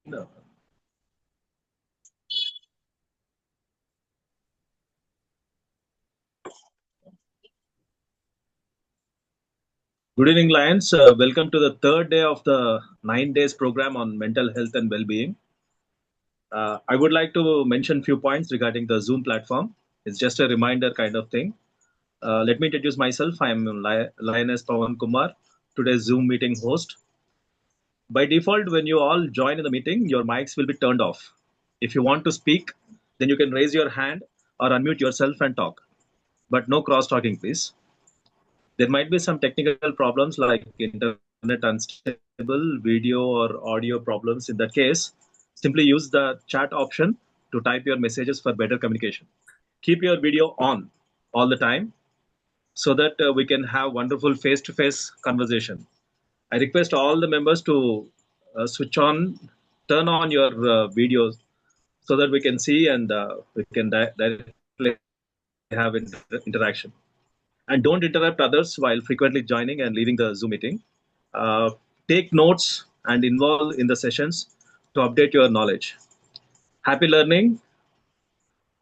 No. Good evening, Lions. Welcome to the third day of the 9 days program on mental health and well-being. I would like to mention few points regarding the Zoom platform. It's just a reminder kind of thing. Let me introduce myself. I am Lioness Pavan Kumar, today's Zoom meeting host. By default, when you all join in the meeting, your mics will be turned off. If you want to speak, then you can raise your hand or unmute yourself and talk. But no cross-talking, please. There might be some technical problems like internet unstable, video or audio problems. In that case, simply use the chat option to type your messages for better communication. Keep your video on all the time so that we can have wonderful face-to-face conversation. I request all the members to turn on your videos so that we can see and we can directly have interaction. And don't interrupt others while frequently joining and leaving the Zoom meeting. Take notes and involve in the sessions to update your knowledge. Happy learning.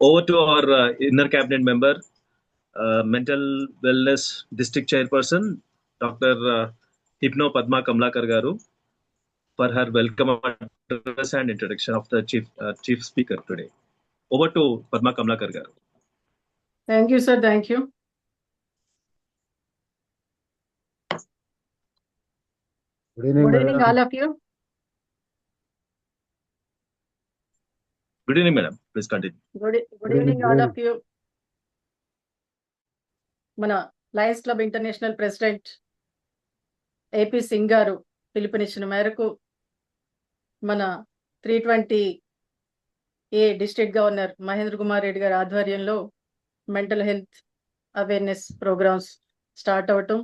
Over to our inner cabinet member, mental wellness district chairperson, Dr. Hypno Padma Kamlakar Garu, for her welcome address and introduction of the chief speaker today. Over to Padma Kamlakar Garu. Thank you, sir. Thank you. Good evening, Good evening, all of you. Good evening, madam. Please continue. Good evening, all of you. మన Lions Club International president AP Singh గారు పిలుపునిచ్చిన మేరకు మన 320A district governor Mahendra Kumar Reddy గారి ఆధ్వర్యంలో mental health awareness programmes start అవటం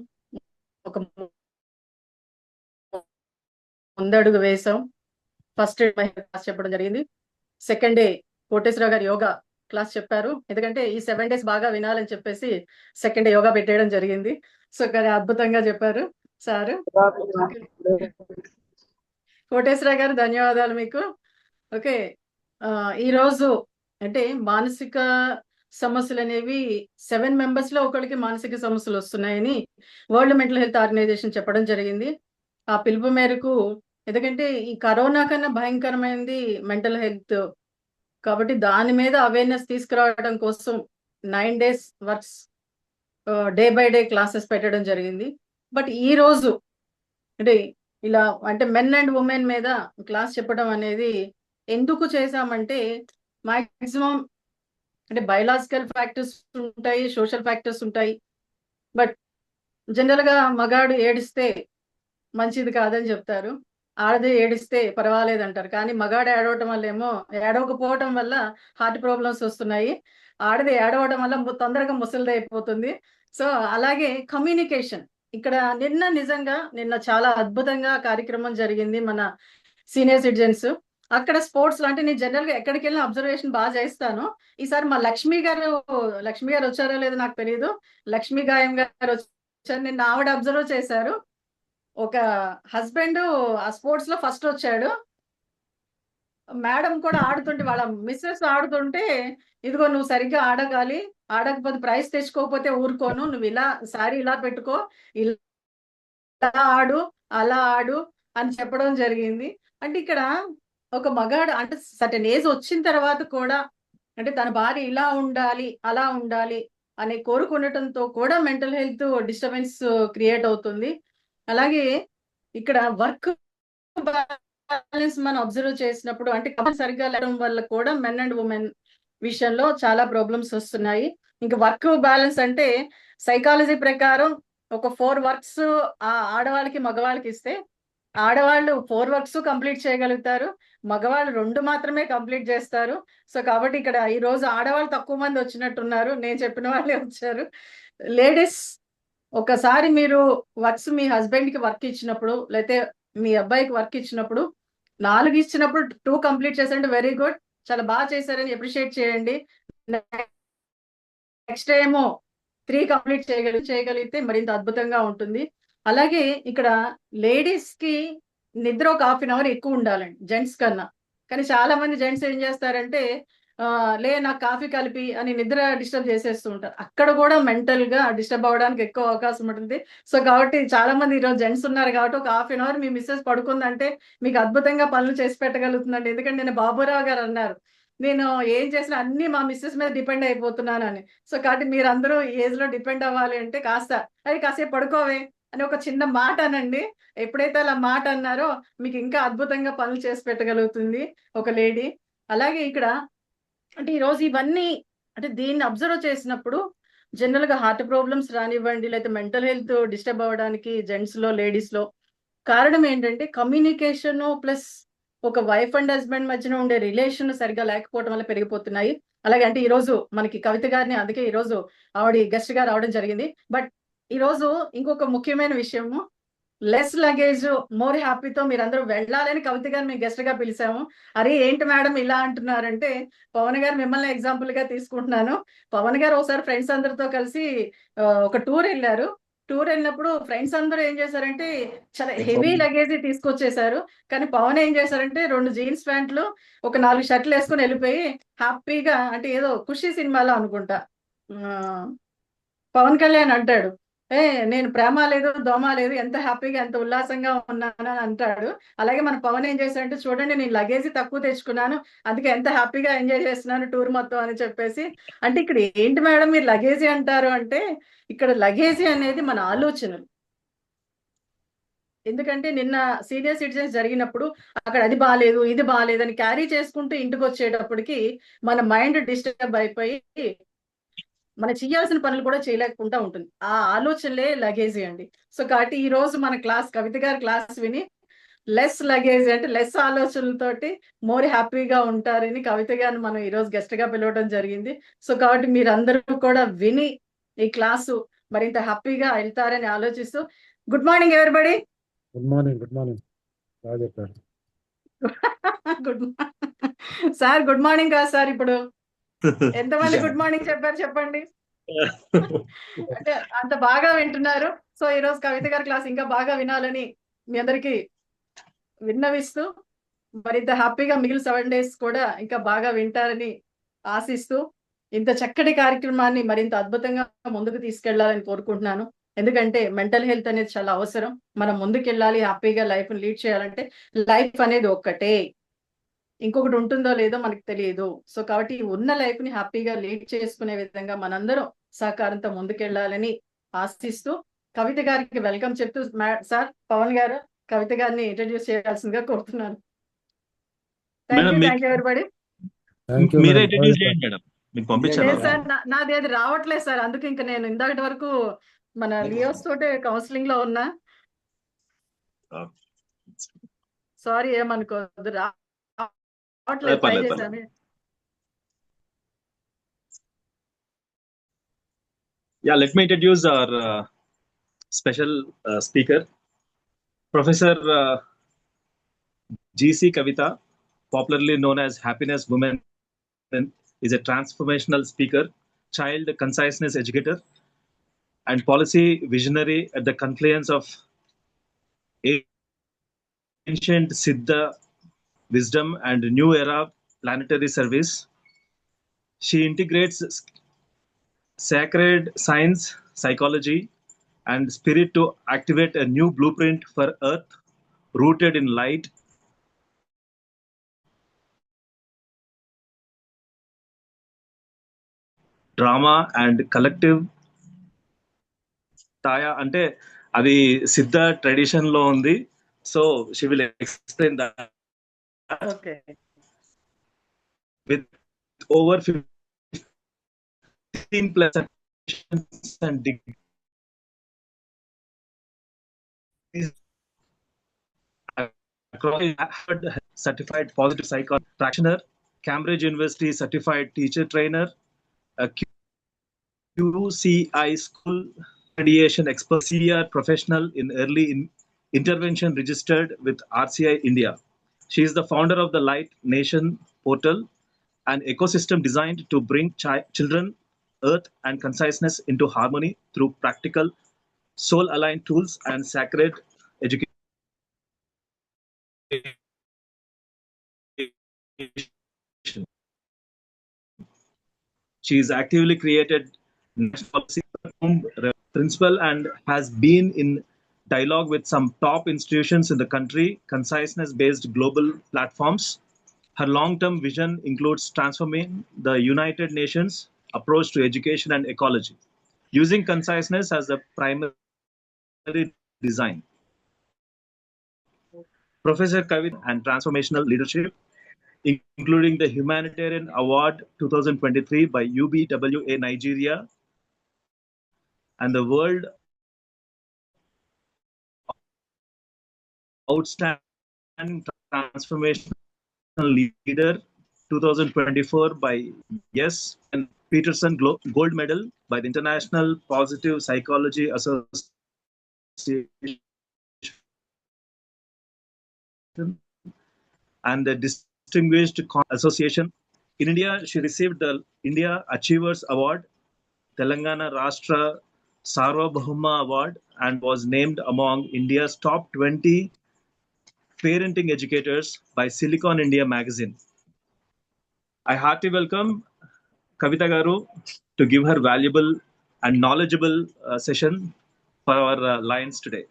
ఒక ముందడుగు వేసాం. ఫస్ట్ డే క్లాస్ చెప్పడం జరిగింది. సెకండ్ డే కోటేశ్వరరావు గారు యోగా క్లాస్ చెప్పారు. ఎందుకంటే ఈ 7 days బాగా వినాలని చెప్పేసి సెకండ్ డే యోగా పెట్టేయడం జరిగింది. సో కానీ అద్భుతంగా చెప్పారు సారు. కోటేశ్వరరావు గారు ధన్యవాదాలు మీకు. ఓకే, ఈరోజు అంటే మానసిక సమస్యలు అనేవి 7 members లో ఒకరికి మానసిక సమస్యలు వస్తున్నాయని వరల్డ్ మెంటల్ హెల్త్ ఆర్గనైజేషన్ చెప్పడం జరిగింది. ఆ పిలుపు మేరకు, ఎందుకంటే ఈ కరోనా కన్నా భయంకరమైనది మెంటల్ హెల్త్ కాబట్టి దాని మీద అవేర్నెస్ తీసుకురావడం కోసం 9 days works day by day classes పెట్టడం జరిగింది. బట్ ఈ రోజు అంటే ఇలా అంటే మెన్ అండ్ ఉమెన్ మీద క్లాస్ చెప్పడం అనేది ఎందుకు చేశామంటే, మాక్సిమం అంటే బయలాజికల్ ఫ్యాక్టర్స్ ఉంటాయి, సోషల్ ఫ్యాక్టర్స్ ఉంటాయి. బట్ జనరల్గా మగాడు ఏడిస్తే మంచిది కాదని చెప్తారు, ఆడది ఏడిస్తే పర్వాలేదు అంటారు. కానీ మగాడు ఏడవటం వల్ల ఏమో ఏడవకపోవటం వల్ల హార్ట్ ప్రాబ్లమ్స్ వస్తున్నాయి, ఆడది ఏడవడం వల్ల తొందరగా ముసలిది అయిపోతుంది. సో అలాగే కమ్యూనికేషన్ ఇక్కడ నిన్న చాలా అద్భుతంగా కార్యక్రమం జరిగింది మన సీనియర్ సిటిజన్స్. అక్కడ స్పోర్ట్స్ అంటే నేను జనరల్ గా ఎక్కడికి వెళ్ళిన అబ్జర్వేషన్ బాగా చేస్తాను. ఈసారి మా లక్ష్మి గారు వచ్చారో లేదో నాకు తెలియదు, లక్ష్మీ గాయం గారు వచ్చారు. నిన్న ఆవిడ అబ్జర్వ్ చేశారు. ఒక హస్బెండ్ ఆ స్పోర్ట్స్ లో ఫస్ట్ వచ్చాడు, మేడం కూడా ఆడుతుంటే వాళ్ళ మిస్సెస్ ఆడుతుంటే, ఇదిగో నువ్వు సరిగ్గా ఆడగాలి, ఆడకపోతే ప్రైజ్ తెచ్చుకోకపోతే ఊరుకోను, నువ్వు ఇలా సారీ ఇలా పెట్టుకో, ఇలా ఆడు అలా ఆడు అని చెప్పడం జరిగింది. అంటే ఇక్కడ ఒక మగాడు అంటే సర్టెన్ ఏజ్ వచ్చిన తర్వాత కూడా అంటే తన భార్య ఇలా ఉండాలి అలా ఉండాలి అని కోరుకుండటంతో కూడా మెంటల్ హెల్త్ డిస్టర్బెన్స్ క్రియేట్ అవుతుంది. అలాగే ఇక్కడ వర్క్ బ్యాలెన్స్ మనం అబ్జర్వ్ చేసినప్పుడు అంటే సరిగ్గా లేవడం వల్ల కూడా మెన్ అండ్ ఉమెన్ విషయంలో చాలా ప్రాబ్లమ్స్ వస్తున్నాయి. ఇంకా వర్క్ బ్యాలెన్స్ అంటే సైకాలజీ ప్రకారం ఒక 4 works ఆడవాళ్ళకి మగవాళ్ళకి ఇస్తే ఆడవాళ్ళు 4 works కంప్లీట్ చేయగలుగుతారు, మగవాళ్ళు 2 మాత్రమే కంప్లీట్ చేస్తారు. సో కాబట్టి ఇక్కడ ఈ రోజు ఆడవాళ్ళు తక్కువ మంది వచ్చినట్టున్నారు, నేను చెప్పిన వాళ్ళే వచ్చారు. లేడీస్ ఒకసారి మీరు వర్క్స్ మీ హస్బెండ్ కి వర్క్ ఇచ్చినప్పుడు లేకపోతే మీ అబ్బాయికి వర్క్ ఇచ్చినప్పుడు 4 ఇచ్చినప్పుడు 2 కంప్లీట్ చేశారంటే వెరీ గుడ్, చాలా బాగా చేశారని అప్రిషియేట్ చేయండి. నెక్స్ట్ ఏమో 3 కంప్లీట్ చేయగలిగితే మరింత అద్భుతంగా ఉంటుంది. అలాగే ఇక్కడ లేడీస్ కి నిద్ర ఒక హాఫ్ అన్ అవర్ ఎక్కువ ఉండాలండి జెంట్స్ కన్నా. కానీ చాలా మంది జెంట్స్ ఏం చేస్తారంటే లే నాకు కాఫీ కలిపి అని నిద్ర డిస్టర్బ్ చేసేస్తూ ఉంటారు. అక్కడ కూడా మెంటల్ గా డిస్టర్బ్ అవ్వడానికి ఎక్కువ అవకాశం ఉంటుంది. సో కాబట్టి చాలా మంది ఈరోజు జెంట్స్ ఉన్నారు కాబట్టి ఒక హాఫ్ అన్ అవర్ మీ మిస్సెస్ పడుకుందంటే మీకు అద్భుతంగా పనులు చేసి పెట్టగలుగుతుందండి. ఎందుకంటే నేను బాబురావు గారు అన్నారు, నేను ఏం చేసినా అన్ని మా మిస్సెస్ మీద డిపెండ్ అయిపోతున్నానని. సో కాబట్టి మీరందరూ ఈ ఏజ్ లో డిపెండ్ అవ్వాలి అంటే కాసేపు పడుకోవే అని ఒక చిన్న మాట అనండి. ఎప్పుడైతే అలా మాట అన్నారో మీకు ఇంకా అద్భుతంగా పనులు చేసి పెట్టగలుగుతుంది ఒక లేడీ. అలాగే ఇక్కడ అంటే ఈరోజు ఇవన్నీ అంటే దీన్ని అబ్జర్వ్ చేసినప్పుడు జనరల్ గా హార్ట్ ప్రాబ్లమ్స్ రానివ్వండి, లేకపోతే మెంటల్ హెల్త్ డిస్టర్బ్ అవ్వడానికి జెంట్స్ లో లేడీస్ లో కారణం ఏంటంటే కమ్యూనికేషన్ ప్లస్ ఒక వైఫ్ అండ్ హస్బెండ్ మధ్యన ఉండే రిలేషన్ సరిగా లేకపోవడం వల్ల పెరిగిపోతున్నాయి. అలాగే అంటే ఈ రోజు మనకి కవిత గారిని అందుకే ఈ రోజు ఆవిడ గెస్ట్ గా రావడం జరిగింది. బట్ ఈ రోజు ఇంకొక ముఖ్యమైన విషయము, లెస్ లగేజ్ మోర్ హ్యాపీతో మీరందరూ వెళ్ళాలని కవిత గారిని మేము గెస్ట్ గా పిలిచాము. అరే ఏంటి మేడం ఇలా అంటున్నారంటే, పవన్ గారు మిమ్మల్ని ఎగ్జాంపుల్ గా తీసుకుంటున్నాను. పవన్ గారు ఒకసారి ఫ్రెండ్స్ అందరితో కలిసి ఒక టూర్ వెళ్ళారు. టూర్ వెళ్ళినప్పుడు ఫ్రెండ్స్ అందరూ ఏం చేశారంటే చాలా హెవీ లగేజ్ తీసుకొచ్చేసారు. కానీ పవన్ ఏం చేశారంటే 2 జీన్స్ ప్యాంట్లు, ఒక 4 షర్ట్లు వేసుకొని వెళ్ళిపోయి హ్యాపీగా అంటే ఏదో ఖుషి సినిమాలో అనుకుంటా పవన్ కళ్యాణ్ అంటాడు, నేను ప్రేమ లేదు దోమ లేదు ఎంత హ్యాపీగా ఎంత ఉల్లాసంగా ఉన్నాను అని అంటాడు. అలాగే మన పవన్ ఏం చేశాడంటే చూడండి నేను లగేజ్ తక్కువ తెచ్చుకున్నాను, అందుకే ఎంత హ్యాపీగా ఎంజాయ్ చేస్తున్నాను టూర్ మొత్తం అని చెప్పేసి. అంటే ఇక్కడ ఏంటి మేడం మీరు లగేజీ అంటారు అంటే, ఇక్కడ లగేజీ అనేది మన ఆలోచనలు. ఎందుకంటే నిన్న సీనియర్ సిటిజన్స్ జరిగినప్పుడు అక్కడ అది బాలేదు ఇది బాలేదు అని క్యారీ చేసుకుంటూ ఇంటికి వచ్చేటప్పటికి మన మైండ్ డిస్టర్బ్ అయిపోయి మనం చేయాల్సిన పనులు కూడా చేయలేకుండా ఉంటుంది. ఆ ఆలోచనలే లగేజీ అండి. సో కాబట్టి ఈ రోజు మన క్లాస్ కవిత గారి క్లాస్ విని లెస్ లగేజ్ అంటే లెస్ ఆలోచనలతోటి మోర్ హ్యాపీగా ఉంటారని కవిత గారిని మనం ఈ రోజు గెస్ట్ గా పిలవడం జరిగింది. సో కాబట్టి మీరందరూ కూడా విని ఈ క్లాసు మరింత హ్యాపీగా వెళ్తారని ఆలోచిస్తూ good morning everybody. Good morning. Good morning. బాగా చెప్పారు. Good sir. గుడ్ మార్నింగ్ కాదు సార్. ఇప్పుడు ఎంతమంది గుడ్ మార్నింగ్ చెప్పారు చెప్పండి. అంటే అంత బాగా వింటున్నారు. సో ఈ రోజు కవిత గారి క్లాస్ ఇంకా బాగా వినాలని మీ అందరికి విన్నవిస్తూ మరింత హ్యాపీగా మిగిలిన 7 days కూడా ఇంకా బాగా వింటారని ఆశిస్తూ ఇంత చక్కటి కార్యక్రమాన్ని మరింత అద్భుతంగా ముందుకు తీసుకెళ్లాలని కోరుకుంటున్నాను. ఎందుకంటే మెంటల్ హెల్త్ అనేది చాలా అవసరం. మనం ముందుకెళ్ళాలి, హ్యాపీగా లైఫ్ లీడ్ చేయాలంటే లైఫ్ అనేది ఒక్కటే, ఇంకొకటి ఉంటుందో లేదో మనకు తెలియదు. సో కాబట్టి ఉన్న లైఫ్ ని హ్యాపీగా లీడ్ చేసుకునే విధంగా మనందరం సహకారంతో ముందుకెళ్లాలని ఆశిస్తూ కవిత గారికి వెల్కమ్ చెప్తూ సార్ పవన్ గారు కవిత గారిని ఇంట్రడ్యూస్ చేయాల్సిందిగా కోరుతున్నాను. Thank you everybody. మీరే ఇంట్రడ్యూస్ చేయండి మేడం. మీకు పంపించాను సార్ నాది అది రావట్లేదు సార్, అందుకే ఇంకా నేను ఇందాకటి వరకు మన లియోస్ తోటే కౌన్సిలింగ్ లో ఉన్నా. సారీ ఏమనుకోవద్దు, రావట్లేదు. ట్రై చేశాను. Yeah, let me introduce our special speaker, Professor G.C. Kavitha, popularly known as Happiness Woman, is a transformational speaker, child conciseness educator, and policy visionary at the confluence of ancient Siddha wisdom and new era planetary service. She integrates sacred science, psychology, and spirit to activate a new blueprint for Earth rooted in light, drama, and collective. Taya అంటే అది సిద్ధ tradition లో ఉంది. So she will explain that okay. with over 15 plus and degrees across certified positive psychology practitioner, Cambridge University certified teacher trainer, a QCI school mediation expert, CR professional in early intervention registered with RCI India. She is the founder of the Light Nation portal, an ecosystem designed to bring children, earth, and conciseness into harmony through practical, soul-aligned tools and sacred education. She is actively created national policy principal and has been in dialogue with some top institutions in the country, conciseness-based global platforms. Her long-term vision includes transforming the United Nations approach to education and ecology, using conciseness as the primary design. Professor Kavitha and transformational leadership, including the Humanitarian Award 2023 by UBWA Nigeria and the World Outstanding Transformational Leader 2024 by Yes and Peterson Gold Medal by the International Positive Psychology Association and the Distinguished Association. In India, she received the India Achievers Award, Telangana Rashtra Sarvabhauma Award, and was named among India's top 20 parenting educators by Silicon India magazine. I heartily welcome Kavitha Garu to give her valuable and knowledgeable session for our Lions today.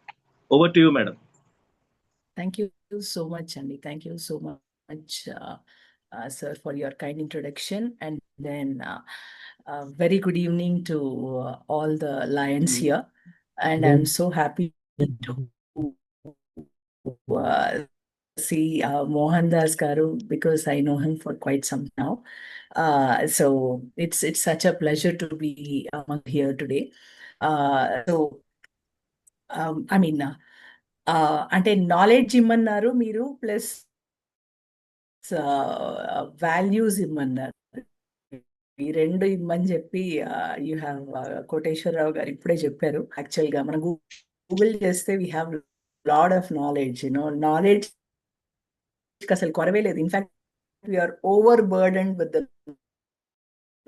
Over to you, madam. Thank you so much, Andy. Thank you so much, sir, for your kind introduction. And then very good evening to all the Lions here. And I'm so happy to see Mohandas Garu because I know him for quite some now. So it's such a pleasure to be among here today. I mean, అంటే knowledge ఇమ్మన్నారు మీరు plus values ఇమ్మన్నారు ఈ రెండు ఇమ్మని చెప్పి you have Koteswararao గారు ఇప్పుడే చెప్పారు. యాక్చువల్గా మనం గూగుల్ చేస్తే we have lot of knowledge knowledge అసలు కొరవే లేదు. In fact we are over burden with the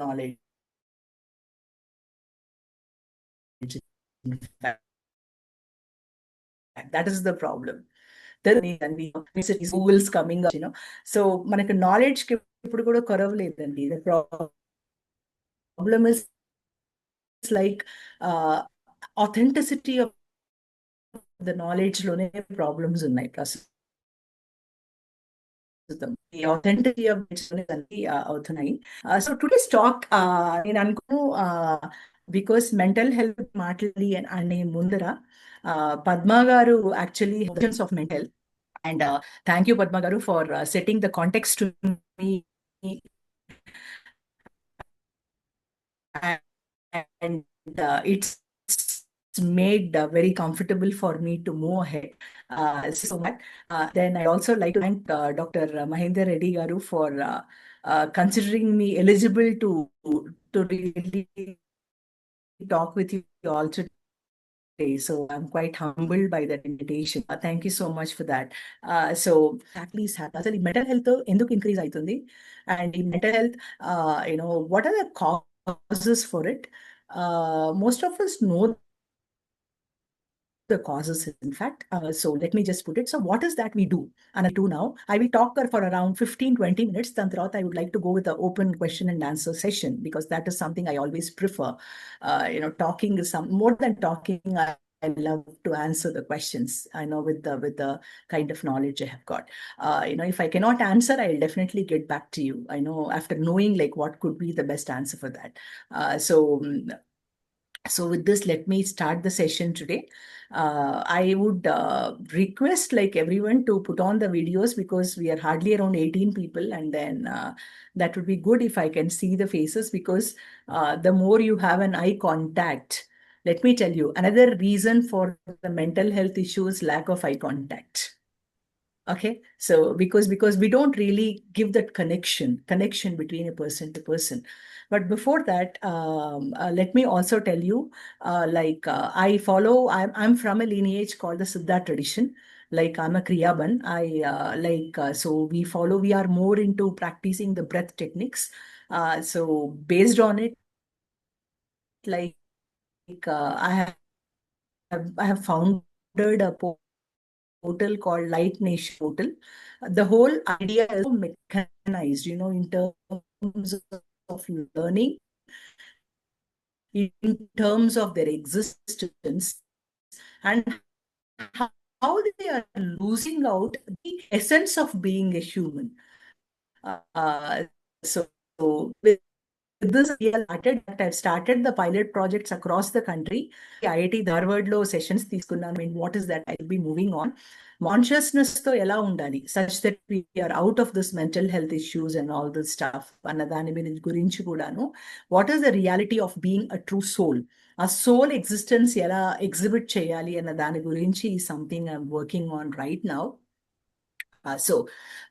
knowledge. That is the problem. Google's coming up, So మనకు knowledge కి ఇప్పుడు కూడా కొరవలేదండి. The problem is like authenticity of the knowledge లోనే problems ఉన్నాయి ప్రస్తుతం. The authenticity of it అవుతున్నాయి. So today's talk నేను అనుకోను because mental health మాట్లాడి అనే ముందర Padma Garu actually Adjourns of mental health. And thank you, Padma Garu, for setting the context to me. And it's made very comfortable for me to move ahead. So much. Then I also like to thank Dr. Mahender Reddy Garu for considering me eligible to really talk with you all today. So I'm quite humbled by that invitation. Thank you so much for that. So exactly asali mental health enduku increase aitundi, and in mental health what are the causes for it? Most of us know the causes, in fact. So let me just put it. So what is that we do? And I do now. I will talk for around 15-20 minutes. Then I would like to go with the open question and answer session because that is something I always prefer. Talking is more than talking. I love to answer the questions. I know with the kind of knowledge I have got. If I cannot answer, I'll definitely get back to you. I know after knowing like what could be the best answer for that. So with this, let me start the session today. I would request like everyone to put on the videos because we are hardly around 18 people, and then that would be good if I can see the faces because the more you have an eye contact, let me tell you, another reason for the mental health issue is lack of eye contact. Okay, so because we don't really give that connection between a person to person. But before that, let me also tell you, I'm from a lineage called the Siddha tradition. Like I'm a Kriyaban. So we are more into practicing the breath techniques. So based on it, I have founded a portal called Light Nation portal. The whole idea is mechanized, in terms of learning, in terms of their existence, and how they are losing out the essence of being a human. So with this, I've started the pilot projects across the country. IIT Dharwad lo sessions తీసుకున్నాను. I mean, what is that? I'll be moving on. Consciousness తో ఎలా ఉండాలి such that we are out of this mental health issues and all this stuff అన్న దాని గురించి కూడాను. What is the reality of being a true soul? ఆ soul existence ఎలా exhibit చేయాలి అన్న దాని గురించి something I'm working on right now. So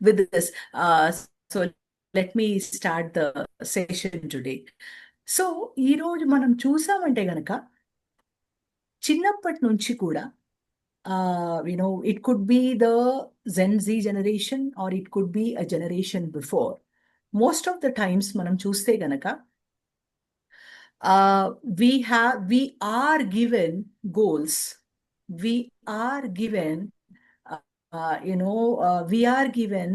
with this, so let me start the session today. So ఈరోజు మనం చూసామంటే గనక చిన్నప్పటి నుంచి కూడా it could be the Gen Z generation or it could be a generation before. Most of the times మనం చూస్తే గనక we are given goals. We are given we are given,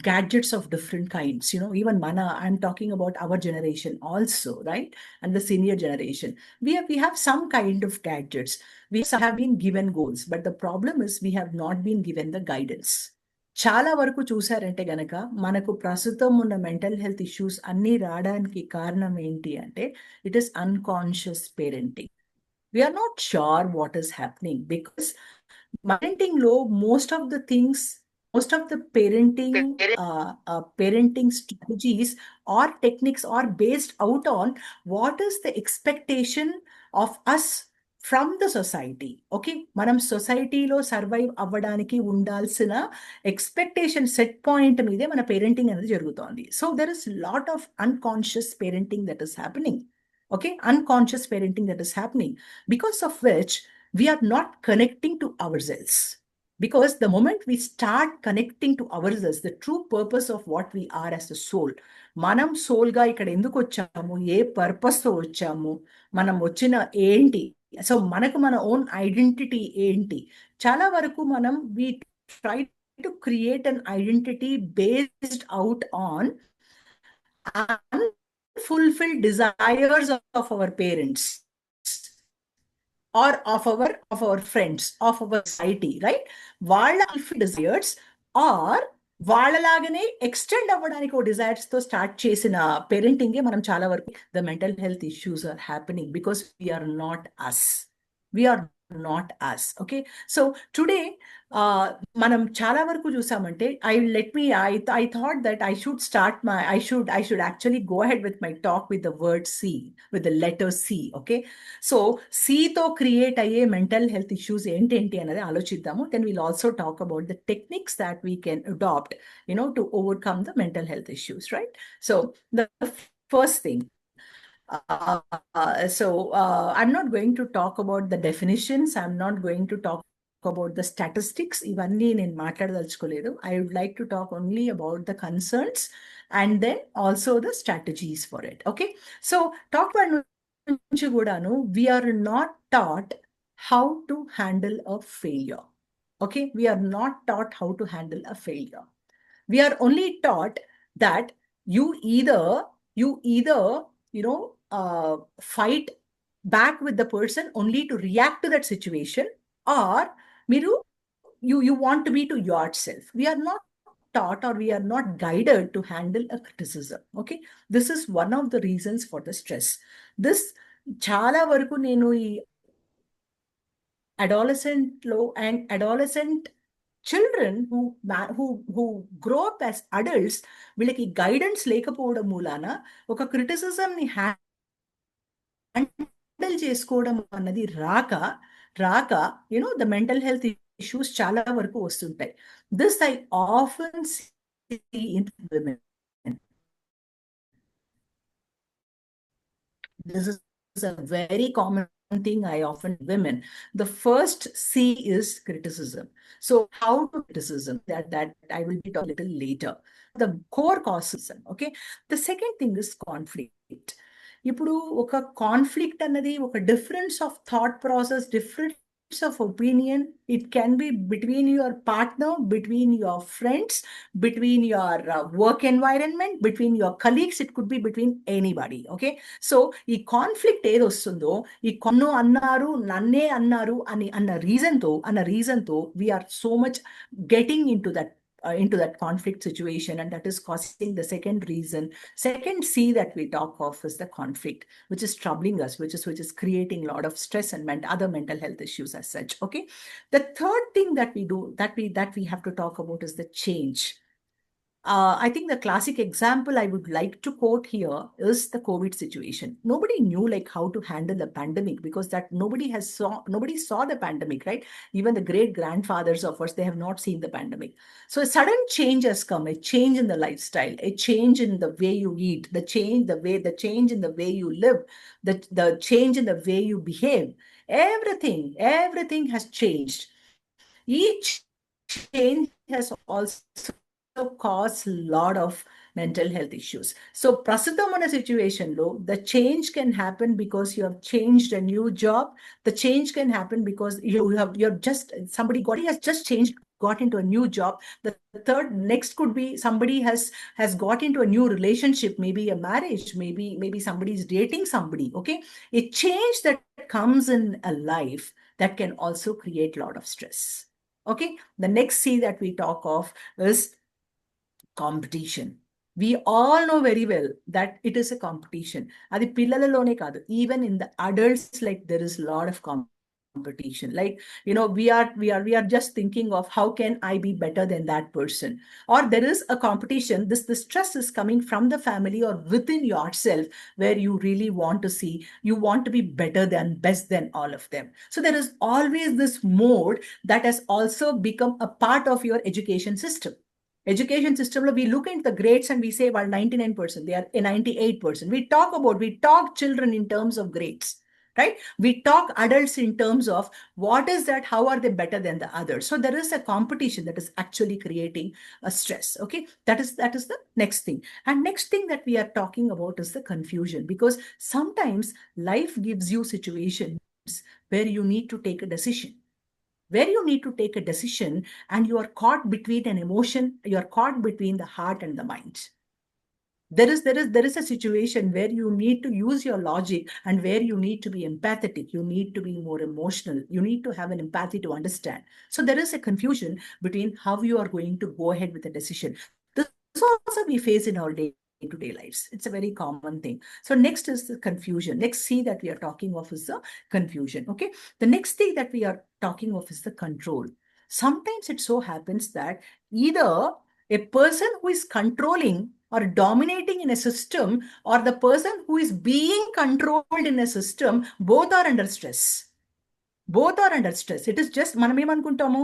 gadgets of different kinds, even I'm talking about our generation also, right? And the senior generation. We have some kind of gadgets. We have been given goals, but the problem is we have not been given the guidance. చాలా వరకు చూసారంటే గనక మనకు ప్రస్తుతం ఉన్న mental health issues అన్నీ రావడానికి కారణం ఏంటి అంటే it is unconscious parenting. We are not sure what is happening because parenting law, most of the parenting strategies or techniques are based out on what is the expectation of us from the society. Okay, manam society lo survive avvadaniki undalsina expectation set point meede mana parenting anadi jarugutondi. So there is a lot of unconscious parenting that is happening. Okay, unconscious parenting that is happening, because of which we are not connecting to ourselves. Because the moment we start connecting to ourselves, the true purpose of what we are as a soul, manam soul ga ikkada enduku vachamu, A purpose తో వచ్చాము, మనం వచ్చిన ఏంటి, so మనకు మన own identity ఏంటి, చాలా వరకు మనం we try to create an identity based out on unfulfilled desires of our parents or of our friends, of our society, right? వాళ్ళ desires or వాళ్ళలాగానే ఎక్స్టెండ్ అవ్వడానికి ఒక డిజైర్స్ తో స్టార్ట్ చేసిన పేరెంటింగ్ మనం చాలా వరకు the mental health issues are happening because we are not us. వీఆర్ not us. Okay, so today మనం చాలా వరకు చూసామంటే I thought that I should actually go ahead with my talk with the word C, with the letter C. Okay, so C తో create అయ్యే mental health issues ఏంటి అనేది ఆలోచిద్దాము. Then we'll also talk about the techniques that we can adopt, to overcome the mental health issues, right? So the first thing, I'm not going to talk about the definitions. I'm not going to talk about the statistics. ఇవన్నీ నేను మాట్లాడదలుచుకోలేదు. I would like to talk only about the concerns and then also the strategies for it. Okay, so talk about నుంచి కూడాను we are not taught how to handle a failure. Okay, we are not taught how to handle a failure. We are only taught that you either fight back with the person only to react to that situation, or you want to be to yourself. We are not taught or we are not guided to handle a criticism. Okay, this is one of the reasons for the stress. This చాలా వరకు నేను ఈ adolescent and adolescent children who grow up as adults, వీళ్ళకి guidance లేకపోవడం మూలాన ఒక criticism ని handle చేసుకోవడం అన్నది రాక the mental health issues చాలా వరకు వస్తుంటాయి. This I often see in women. This is a very common thing I often women. The first C is criticism. So how to criticism that I will be talking a little later. The core causes. Okay, the second thing is conflict. ఇప్పుడు ఒక conflict అన్నది ఒక difference of thought process, difference of opinion. It can be between your partner, between your friends, between your work environment, between your colleagues. It could be between anybody. Okay. So ఈ conflict ఏది వస్తుందో, ఈ కొన్ను అన్నారు నన్నే అన్నారు అన్న రీజన్తో we're so much getting into that conflict situation, and that is causing the second C that we talk of is the conflict, which is troubling us, which is creating a lot of stress and other mental health issues as such. Okay, the third thing that we do that we have to talk about is the change. I think the classic example I would like to quote here is the COVID situation. Nobody knew like how to handle the pandemic, because that nobody saw the pandemic, right? Even the great grandfathers of us, they have not seen the pandemic. So a sudden change has come, a change in the lifestyle, a change in the way you eat, the change in the way you live, the change in the way you behave. Everything has changed. Each change has also cause a lot of mental health issues. So prasitham situation low, the change can happen because you have changed a new job. The change can happen because somebody has just changed, got into a new job. The third next could be somebody has got into a new relationship, maybe a marriage, maybe somebody is dating somebody. Okay, a change that comes in a life that can also create a lot of stress. Okay, the next C that we talk of is competition. We all know very well that it is a competition. Adi pillalone kaadu, even in the adults, like there is a lot of competition. Like, we are just thinking of how can I be better than that person, or there is a competition. This stress is coming from the family or within yourself, where you really want to see, you want to be better than, best than all of them. So there is always this mode that has also become a part of your education system. We look into the grades and we say, well, 99%, they are a 98%. We talk children in terms of grades, right? We talk adults in terms of what is that, how are they better than the others? So there is a competition that is actually creating a stress. Okay, that is the next thing. And next thing that we are talking about is the confusion, because sometimes life gives you situations where you need to take a decision. And you are caught between an emotion, you are caught between the heart and the mind. There is a situation where you need to use your logic and where you need to be empathetic, you need to be more emotional, you need to have an empathy to understand. So there is a confusion between how you are going to go ahead with a decision. This also we face in our day-to-day lives. It's a very common thing. So next is the confusion. Next C that we are talking of is the confusion. Okay. The next thing that we are talking of is the control. Sometimes it so happens that either a person who is controlling or dominating in a system, or the person who is being controlled in a system, both are under stress. It is just మనం ఏమనుకుంటాము,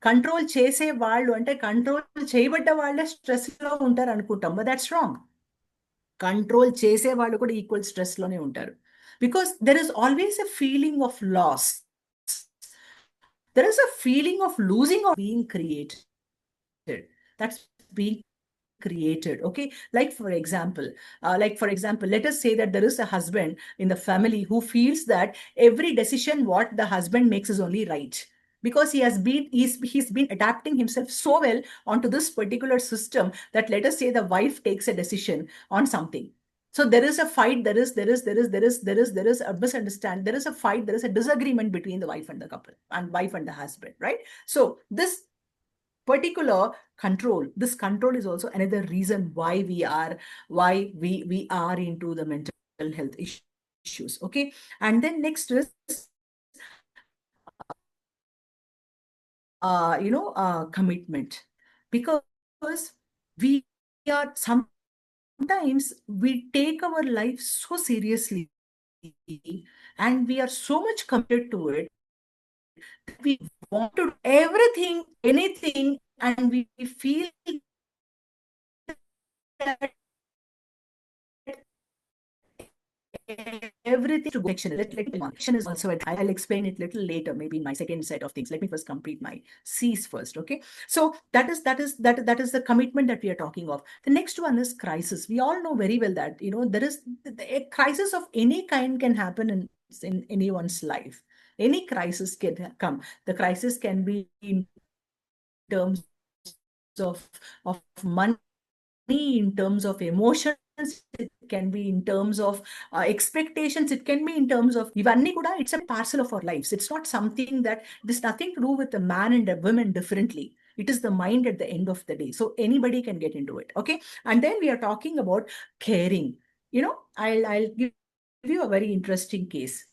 control చేసే వాళ్ళు అంటే control చేయబడ్డ వాళ్ళే stress లో ఉంటారు అనుకుంటాం, but that's wrong. Control చేసే వాళ్ళు కూడా ఈక్వల్ స్ట్రెస్ లోనే ఉంటారు, because there is always a feeling of loss. There is a feeling of losing or being created. That's being created. Okay, like for example, let us say that there is a husband in the family who feels that every decision what the husband makes is only right, because he's been adapting himself so well onto this particular system that, let us say, the wife takes a decision on something. So there is a fight, there is a misunderstanding, there is a fight, there is a disagreement between the wife and the couple, and wife and the husband, right? So this particular control, this control is also another reason why we are into the mental health issues. Okay, and then next is commitment, because we are sometimes we take our life so seriously and we are so much committed to it that we want to do everything, anything, and we feel that everything to go action. Action is also, I'll explain it a little later, maybe in my second set of things. Let me first complete my C's first. Okay, so that is the commitment that we are talking of. The next one is crisis. We all know very well that there is a crisis of any kind can happen in anyone's life. Any crisis can come. The crisis can be in terms of money, in terms of emotions, it can be in terms of expectations, it can be in terms of ivanni kuda, it's a parcel of our lives. It's not something that there's nothing to do with the man and the women differently. It is the mind at the end of the day. So anybody can get into it. Okay. And then we are talking about caring. I'll give you a very interesting case.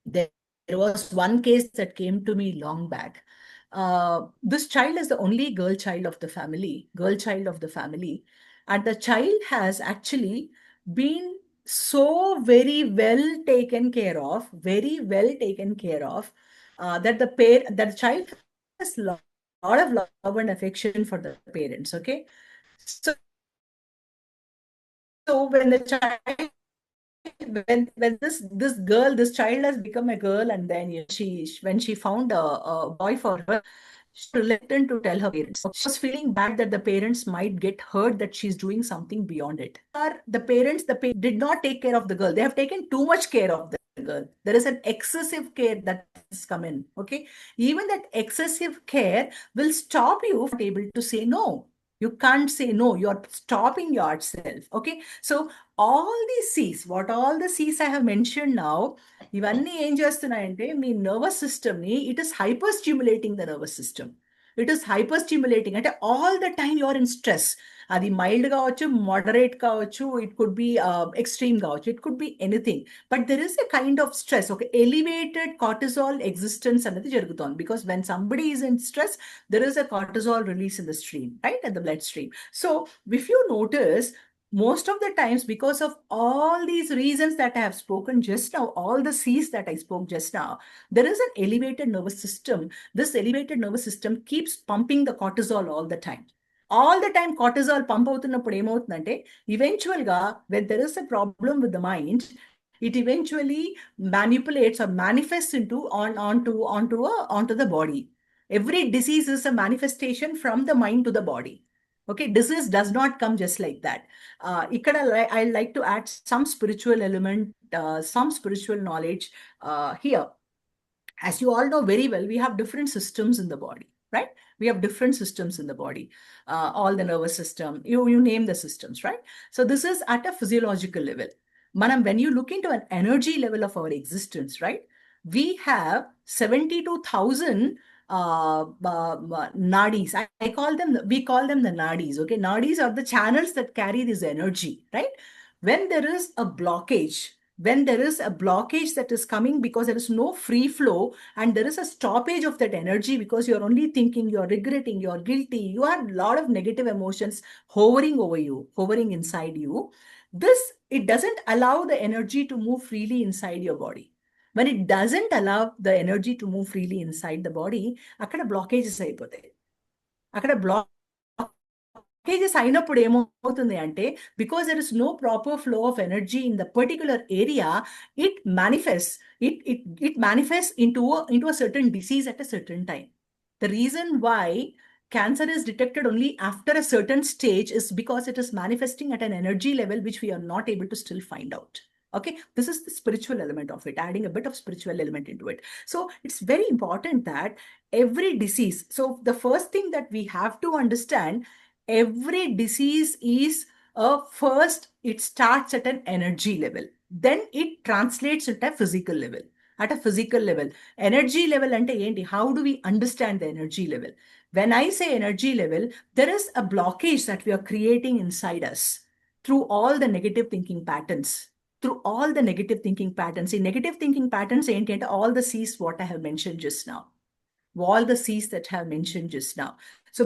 There was one case that came to me long back. This child is the only girl child of the family, and the child has actually been so very well taken care of, that the child has a lot of love and affection for the parents. Okay, so when the child when this child has become a girl, and then when she found a boy for her, she was reluctant to tell her parents. She was feeling bad that the parents might get hurt, that she's doing something beyond it. The parents did not take care of the girl. They have taken too much care of the girl. There is an excessive care that has come in. Okay, even that excessive care will stop you from able to say no. You can't say no. You're stopping yourself. Okay, so all these C's, what all the C's I have mentioned now, ఇవన్నీ ఏం చేస్తున్నాయంటే మీ nervous system ని it is hyper stimulating the nervous system. It is hyper stimulating అంటే all the time your in stress. అది mild కావచ్చు, moderate కావచ్చు, it could be extreme కావచ్చు, it could be anything. But there is a kind of stress, ఒక elevated cortisol existence అనేది జరుగుతుంది. Because when somebody is in stress, there is a cortisol release in the stream, right, at the bloodstream. So if you notice, most of the times, because of all these reasons that I have spoken just now, all the C's that I spoke just now, there is an elevated nervous system. This elevated nervous system keeps pumping the cortisol all the time. All the time cortisol pump అవుతున్నప్పుడు ఏమవుతుందంటే, eventual గా when there is a problem with the mind, it eventually manipulates or manifests onto the body. Every disease is a manifestation from the mind to the body. Okay, disease does not come just like that. I like to add some spiritual element, some spiritual knowledge here. As you all know very well, we have different systems in the body, right? We have different systems in the body, all the nervous system, you name the systems, right? So this is at a physiological level. Manam, when you look into an energy level of our existence, right, we have 72,000 nadis. We call them the nadis. Okay, nadis are the channels that carry this energy, right? When there is a blockage, that is coming because there is no free flow, and there is a stoppage of that energy because you're only thinking, you're regretting, you're guilty, you have a lot of negative emotions hovering inside you. It doesn't allow the energy to move freely inside your body. When it doesn't allow the energy to move freely inside the body, అక్కడ blockages అయిపోతాయి. అక్కడ blockages అయినప్పుడు ఏమవుతుంది అంటే, because there is no proper flow of energy in the particular area, it manifests into a certain disease at a certain time. The reason why cancer is detected only after a certain stage is because it is manifesting at an energy level which we are not able to still find out. Okay, this is the spiritual element of it, adding a bit of spiritual element into it. So it's very important that every disease, so the first thing that we have to understand, every disease is first, it starts at an energy level, then it translates at a physical level. At a physical level, energy level ante enti? How do we understand the energy level? When I say energy level, there is a blockage that we are creating inside us through all the negative thinking patterns. In negative thinking patterns, all the C's what I have mentioned just now. All the C's that I have mentioned just now. So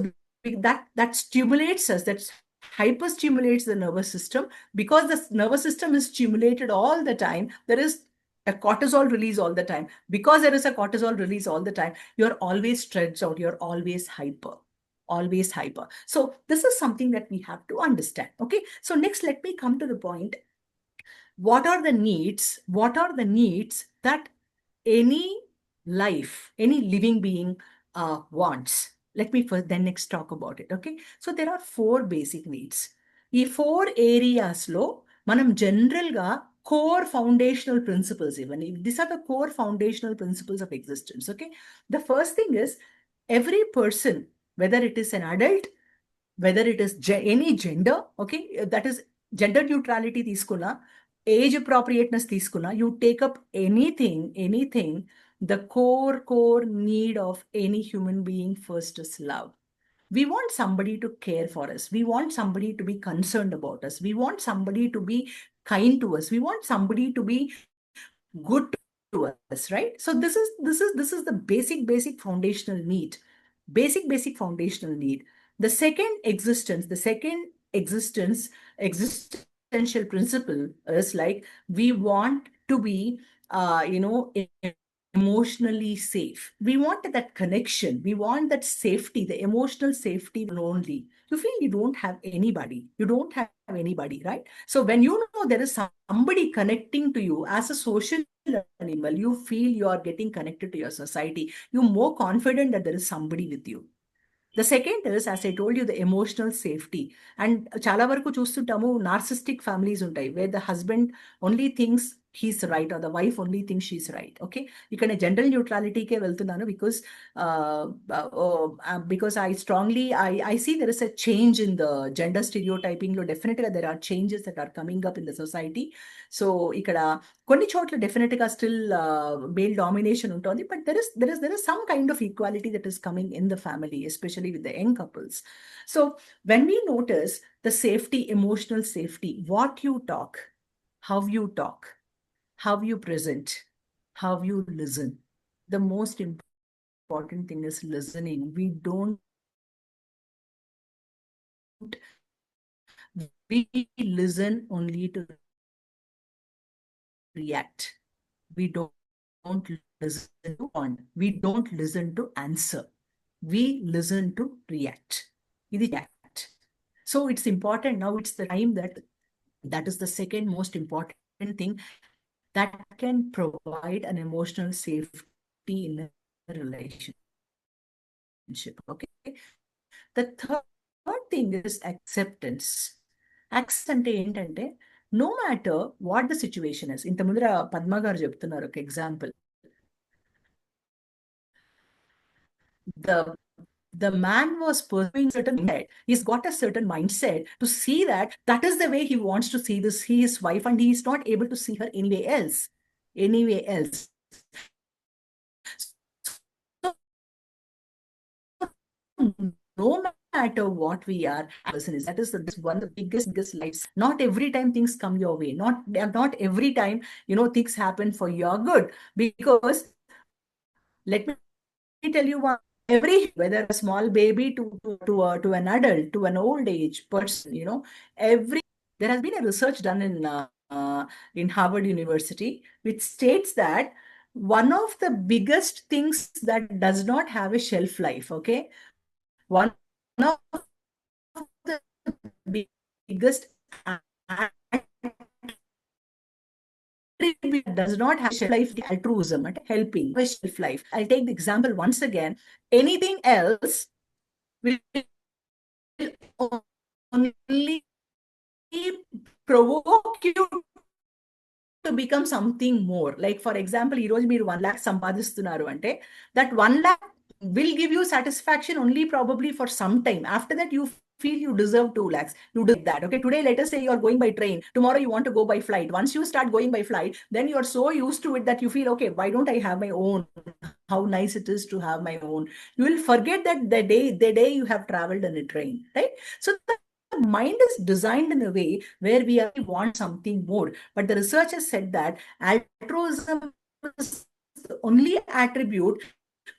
that stimulates us, that hyper stimulates the nervous system. Because the nervous system is stimulated all the time, there is a cortisol release all the time. Because there is a cortisol release all the time, you're always stressed out, you're always hyper. So this is something that we have to understand. Okay, so next let me come to the point. What are the needs that any living being wants? Let me first then next talk about it. Okay, so there are 4 basic needs. ఈ 4 areas లో మనం general గా core foundational principles. Even these are the core foundational principles of existence. Okay, the first thing is every person, whether it is an adult, whether it is any gender, okay, that is gender neutrality తీసుకున్నా, age appropriateness తీసుకున్నా, you take up anything, the core need of any human being first is love. We want somebody to care for us. We want somebody to be concerned about us. We want somebody to be kind to us. We want somebody to be good to us, right? So this is the basic foundational need. Basic foundational need. The second existential principle is like we want to be emotionally safe. We want that connection. We want that safety, the emotional safety only. You feel you don't have anybody. You don't have anybody, right? So when you know there is somebody connecting to you as a social animal, you feel you are getting connected to your society. You're more confident that there is somebody with you. The second is, as I told you, the emotional safety. And చాలా వరకు చూస్తుంటాము narcissistic families ఉంటాయి, where the husband only thinks he's right or the wife only thinks she's right. Okay, ఇక్కడ gender న్యూట్రాలిటీకే వెళ్తున్నాను because I strongly I see there is a change in the gender stereotyping లో definitely there are changes that are coming up in the society. So ఇక్కడ కొన్ని చోట్ల definite గా still male domination ఉంటుంది, but there is some kind of equality that is coming in the family, especially with the young couples. So when we notice the safety, emotional safety, what you talk, how you present, how you listen. The most important thing is listening. We listen only to react. We don't listen to on. We don't listen to answer. We listen to react. So it's important now. It's the time that is the second most important thing that can provide an emotional safety in a relationship. Okay. The third thing is acceptance. Accept ఏంటంటే no matter what the situation is. ఇంత ముందర పద్మ గారు చెప్తున్నారు ఒక example. The man was pursuing certain mindset. He's got a certain mindset to see that is the way he wants to see his wife, and he is not able to see her anywhere else. So, no matter what we are, that is one of the biggest lives. Not every time things come your way. Not every time things happen for your good. Because let me tell you one. Whether a small baby to an adult, to an old age person, there has been a research done in Harvard University, which states that one of the biggest things that does not have a shelf life, okay, one of the biggest does not have shelf life, altruism, helping, shelf life. I'll take the example once again. Anything else will only provoke you to become something more. Like for example, ఈ రోజు మీరు 1 lakh సంపాదిస్తున్నారు అంటే that 1 lakh will give you satisfaction only probably for some time. After that, you feel you deserve 2 lakhs. You did that. Okay, today let us say you are going by train. Tomorrow you want to go by flight. Once you start going by flight, then you are so used to it that you feel, okay, why don't I have my own? How nice it is to have my own. You will forget that the day you have traveled in a train, right? So the mind is designed in a way where we want something more. But the researchers said that altruism is the only attribute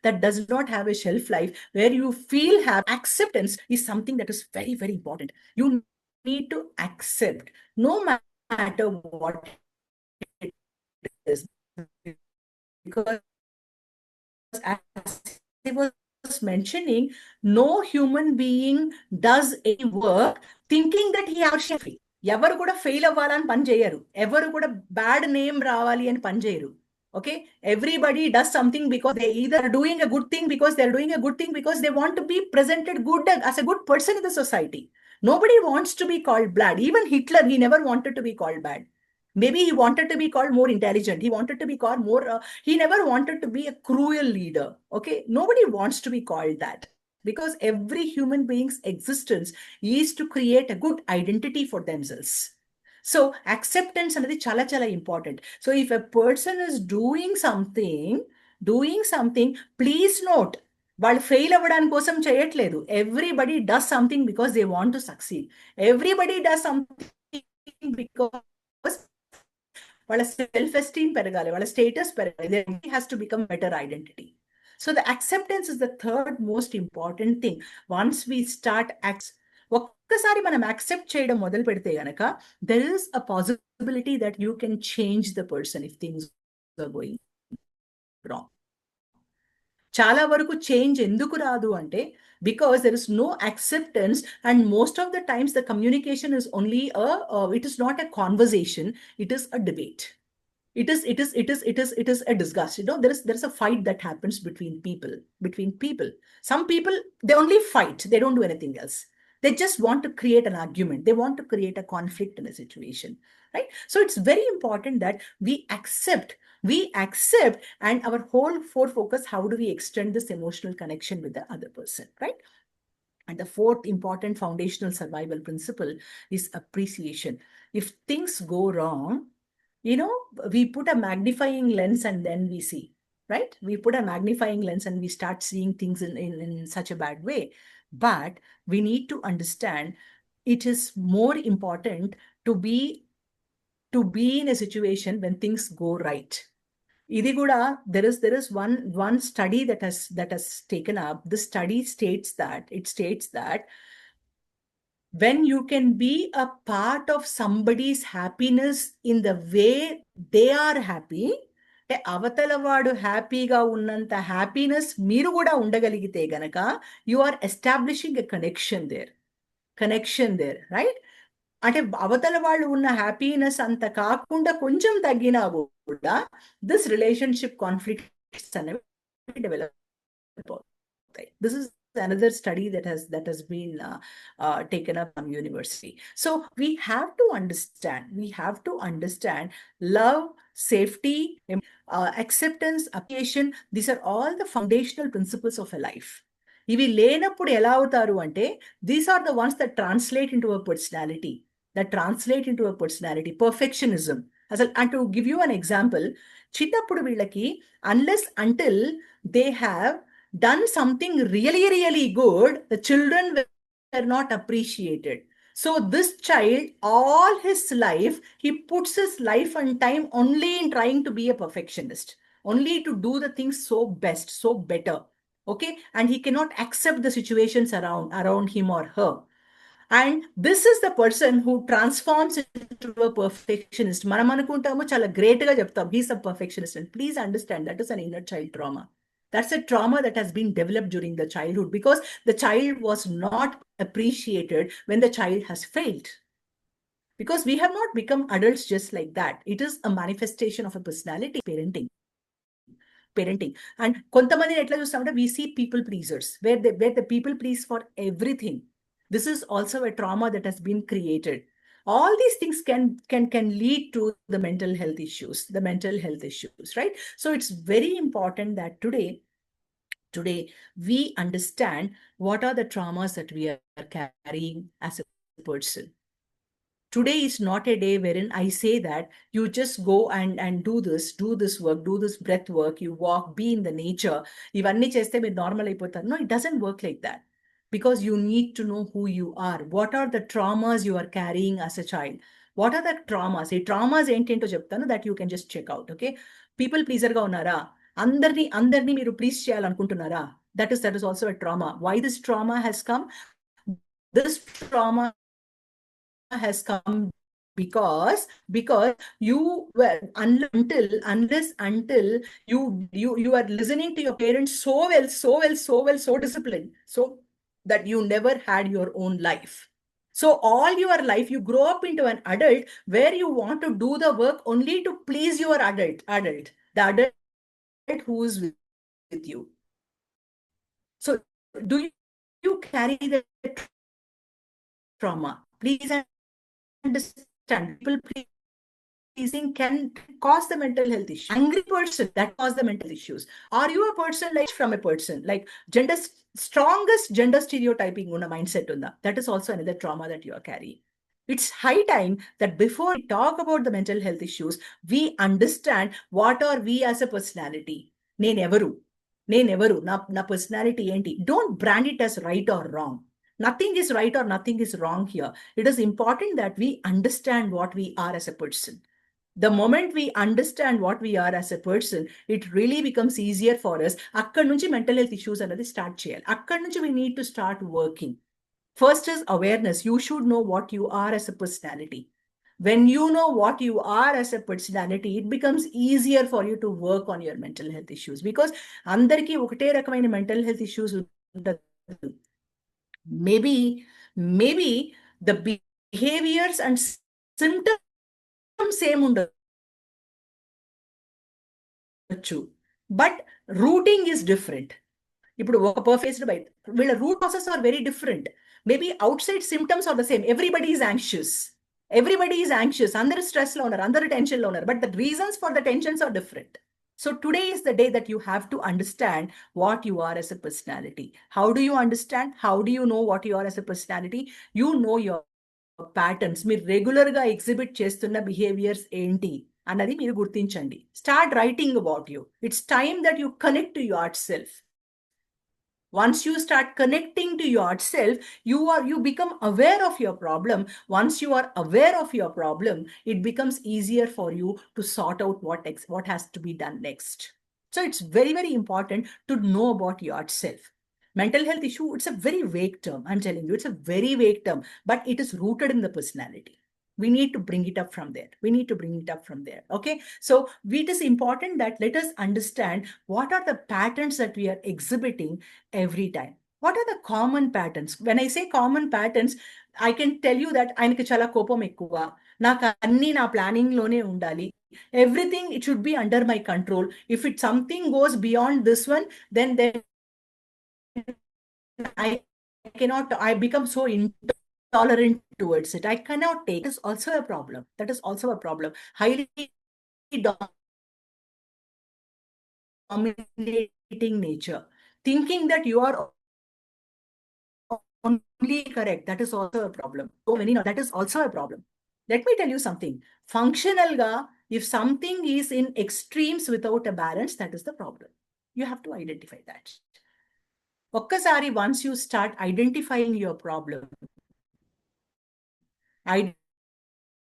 that does not have a shelf life, where you feel acceptance is something that is very, very important. You need to accept no matter what it is. Because as I was mentioning, no human being does any work thinking that he or she fail. ఎవరు కూడా fail అవ్వాలని పని చేయరు. ఎవరు కూడా bad name రావాలి అని పని చేయరు. Okay, everybody does something because they either are doing a good thing because they want to be presented good as a good person in the society. Nobody wants to be called bad. Even Hitler, he never wanted to be called bad. Maybe he wanted to be called more intelligent. He wanted to be called more, he never wanted to be a cruel leader. Okay. Nobody wants to be called that, because every human being's existence is to create a good identity for themselves. So acceptance is chala chala important. So if a person is doing something, please note, వాళ్ళు fail అవ్వడానికి కోసం చేయట్లేదు. Everybody does something because they want to succeed. Everybody does something because వాళ్ళ self esteem పెరగాలి, వాళ్ళ status పెరగాలి. has to become better identity. So the acceptance is the third most important thing. Once we start ఒక్కసారి మనం accept చేయడం మొదలు పెడితే గనక, there is a possibility that you can change the person if things are going wrong. చాలా వరకు change ఎందుకు రాదు అంటే, because there is no acceptance, and most of the times the communication is only it is not a conversation, it is a debate. It is a disgust. There's a fight that happens between people. Some people, they only fight, they don't do anything else. They just want to create an argument, they want to create a conflict in a situation, right? So it's very important that we accept, and our whole focus, how do we extend this emotional connection with the other person, right? And the fourth important foundational survival principle is appreciation. If things go wrong, we put a magnifying lens and then we see, right? We put a magnifying lens and we start seeing things in such a bad way. But we need to understand, it is more important to be in a situation when things go right. Idi kuda, there is one study that has taken up. This study states that when you can be a part of somebody's happiness in the way they are happy, అవతల వాడు హ్యాపీగా ఉన్నంత happiness మీరు కూడా ఉండగలిగితే గనక, you are establishing a connection there, right? అంటే అవతల వాళ్ళు ఉన్న హ్యాపీనెస్ అంత కాకుండా కొంచెం తగ్గినా కూడా దిస్ రిలేషన్షిప్ కాన్ఫ్లిక్ట్స్ అనేవి డెవలప్ అవుతాయి. This is another study that has been taken up from university. So we have to understand love, safety, acceptance, appreciation. These are all the foundational principles of a life. ఇవి లేనప్పుడు ఎలా అవుతారు అంటే, these are the ones that translate into a personality, perfectionism. And to give you an example, చిన్నప్పుడు వీళ్ళకి unless until they have done something really, really good, the children were not appreciated. So this child, all his life, he puts his life and time only in trying to be a perfectionist, only to do the things so best, so better. Okay? And he cannot accept the situations around him or her. And this is the person who transforms into a perfectionist. మనం అనుకుంటాము చాలా great గా చెప్తాం, he's a perfectionist. And please understand, that is an inner child trauma. That's a trauma that has been developed during the childhood, because the child was not appreciated when the child has failed. Because we have not become adults just like that. It is a manifestation of a personality, parenting. And kontamandi etla chustamanటే, we see people pleasers, where the people please for everything. This is also a trauma that has been created. All these things can lead to the mental health issues, right? So it's very important that today we understand what are the traumas that we are carrying as a person. Today is not a day wherein I say that you just go and do this work, do this breath work, you walk, be in the nature. ఇవన్నీ చేస్తే మీరు normal అయిపోతారు. No, it doesn't work like that. Because you need to know who you are. What are the traumas you are carrying as a child? What are the traumas? ఈ traumas ఏంటేంటో చెప్తాను, that you can just check out. Okay? People pleaser గా ఉన్నారా? అందరినీ మీరు please చేయాలనుకుంటున్నారా? That is also a trauma. Why this trauma has come? This trauma has come because you were unless until you are listening to your parents so well, so disciplined, so that you never had your own life. So all your life you grow up into an adult where you want to do the work only to please your the adult who is with you. So do you carry the trauma? Please understand, people pleasing can cause the mental health issue. Angry person, that cause the mental issues. Are you a person like from a person like gender strongest gender stereotyping una mindset unda? That is also another trauma that you are carrying. It's high time that before we talk about the mental health issues, we understand what are we as a personality. Nenevaru, na personality enti. Don't brand it as right or wrong. Nothing is right or nothing is wrong here. It is important that we understand what we are as a person. The moment we understand what we are as a person, it really becomes easier for us. Akkad nunchi mental health issues another start cheyali. Akkad nunchi we need to start working. First is awareness. You should know what you are as a personality. When you know what you are as a personality, it becomes easier for you to work on your mental health issues. Because andarki okate rakamaina mental health issues undadu. Maybe the behaviors and symptoms same ఉండొచ్చు, but rooting is different. ఇప్పుడు ఒక perfect by వీళ్ళ root process are very different. Maybe outside symptoms are the same. Everybody is anxious, అందరూ stress లో ఉన్నారు, అందరూ tension లో ఉన్నారు, but the reasons for the tensions are different. So today is the day that you have to understand what you are as a personality. How do you understand? How do you know what you are as a personality? You know your patterns. మీరు regular గా exhibit చేస్తున్న behaviours ఏంటి అన్నది మీరు గుర్తించండి. Start writing about you. It's time that you connect to your self. Once you start connecting to yourself, you become aware of your problem. Once you are aware of your problem, it becomes easier for you to sort out what has to be done next. So it's very, very important to know about yourself. Mental health issue, it's a very vague term. I'm telling you, it's a very vague term, but it is rooted in the personality. We need to bring it up from there. Okay. So it is important that let us understand what are the patterns that we are exhibiting every time. What are the common patterns? When I say common patterns, I can tell you that ఆయనకి చాలా కోపం ఎక్కువ, నాకు అన్ని నా planning లోనే ఉండాలి, everything it should be under my control. If it something goes beyond this one, then I become so intolerant towards it. I cannot take. That is also a problem. Highly dominating nature. Thinking that you are only correct. That is also a problem. So many, that is also a problem. Let me tell you something. Functional ga, if something is in extremes without a balance, that is the problem. You have to identify that. Okkasari, once you start identifying your problem,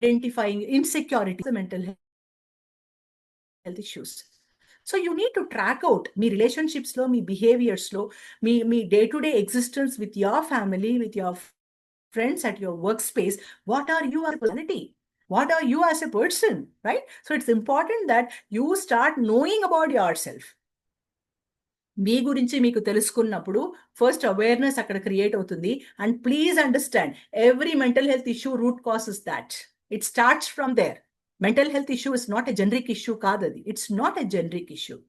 identifying insecurity, the mental health issues. So you need to track out me relationships lo, me behaviors lo, me day-to-day existence with your family, with your friends at your workspace. What are you as a personality? What are you as a person, right? So it's important that you start knowing about yourself. మీ గురించి మీకు తెలుసుకున్నప్పుడు first awareness అక్కడ create అవుతుంది. And please understand, every mental health issue root cause is that. It starts from there. Mental health issue is not a generic issue kadadi. It's not a generic issue.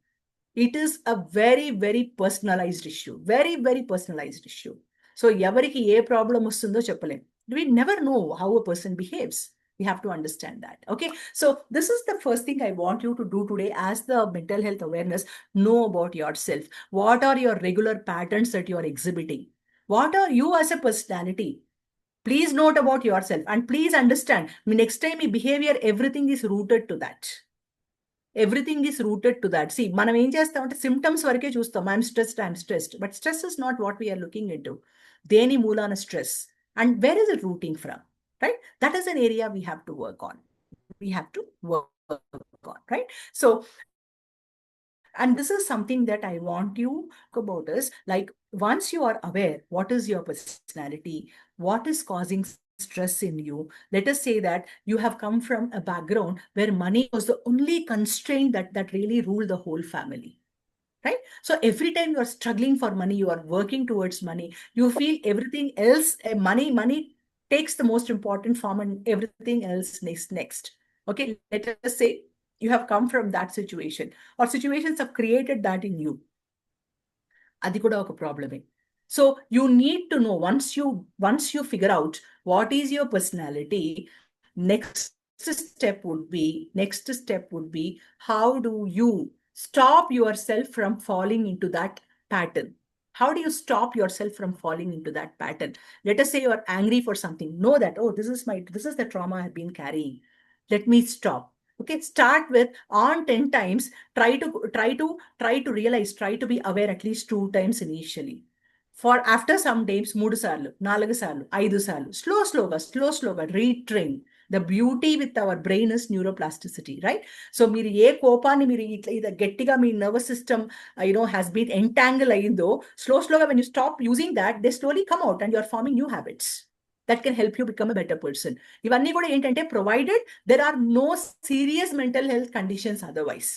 It is a very, very personalized issue. Very, very personalized issue. So yavariki ye problem vastundo cheppalem. We never know how a person behaves. We have to understand that. Okay. So this is the first thing I want you to do today as the mental health awareness. Know about yourself. What are your regular patterns that you are exhibiting? What are you as a personality? Please note about yourself and please understand, next time your behavior, everything is rooted to that. Everything is rooted to that. See, మనం ఏం చేస్తామంటే symptoms వరకే చూస్తాం. I'm stressed. But stress is not what we are looking into. దేని మూలాన stress? And where is it rooting from? Right? That is an area we have to work on. Right? So, and this is something that I want you to talk about is like, once you are aware, what is your personality? What is causing stress in you? Let us say that you have come from a background where money was the only constraint that really ruled the whole family. Right? So every time you are struggling for money, you are working towards money, you feel everything else, money takes the most important form and everything else next. Okay, let us say you have come from that situation or situations have created that in you. Adi kuda oka probleme. So you need to know, once you figure out what is your personality, next step would be how do you stop yourself from falling into that pattern? How do you stop yourself from falling into that pattern? Let us say you're angry for something. Know that, oh, this is the trauma I've been carrying. Let me stop. Okay, start with on 10 times. Try to realize, try to be aware at least 2 times initially. For after some days, 3 సార్లు 4 సార్లు 5 సార్లు స్లోగా retrain. The beauty with our brain is neuroplasticity, right? So మీరు ఏ కోపాన్ని మీరు ఇట్లా గట్టిగా మీ nervous system has been entangled అయిందో, slowగా when you stop using that, they slowly come out and you're forming new habits that can help you become a better person. ఇవన్నీ కూడా ఏంటంటే provided there are no serious mental health conditions otherwise.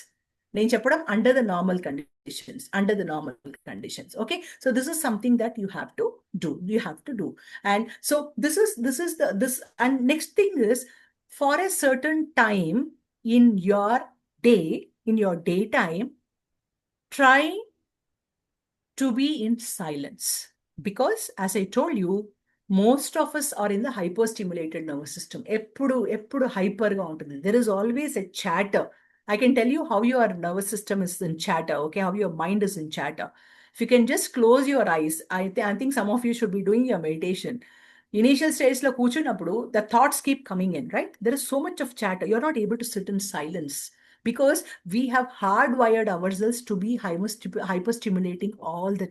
నేను చెప్పడం under the normal conditions. Okay, so this is something that you have to do. And so this is and next thing is, for a certain time in your daytime, try to be in silence, because as I told you, most of us are in the hyperstimulated nervous system. ఎప్పుడు hyper గా ఉంటుంది. There is always a chatter. I can tell you how your nervous system is in chatter, okay, how your mind is in chatter. If you can just close your eyes, I think some of you should be doing your meditation. Initial stage lo కూర్చున్నప్పుడు the thoughts keep coming in, right? There is so much of chatter. You're not able to sit in silence because we have hardwired ourselves to be hyperstimulating all the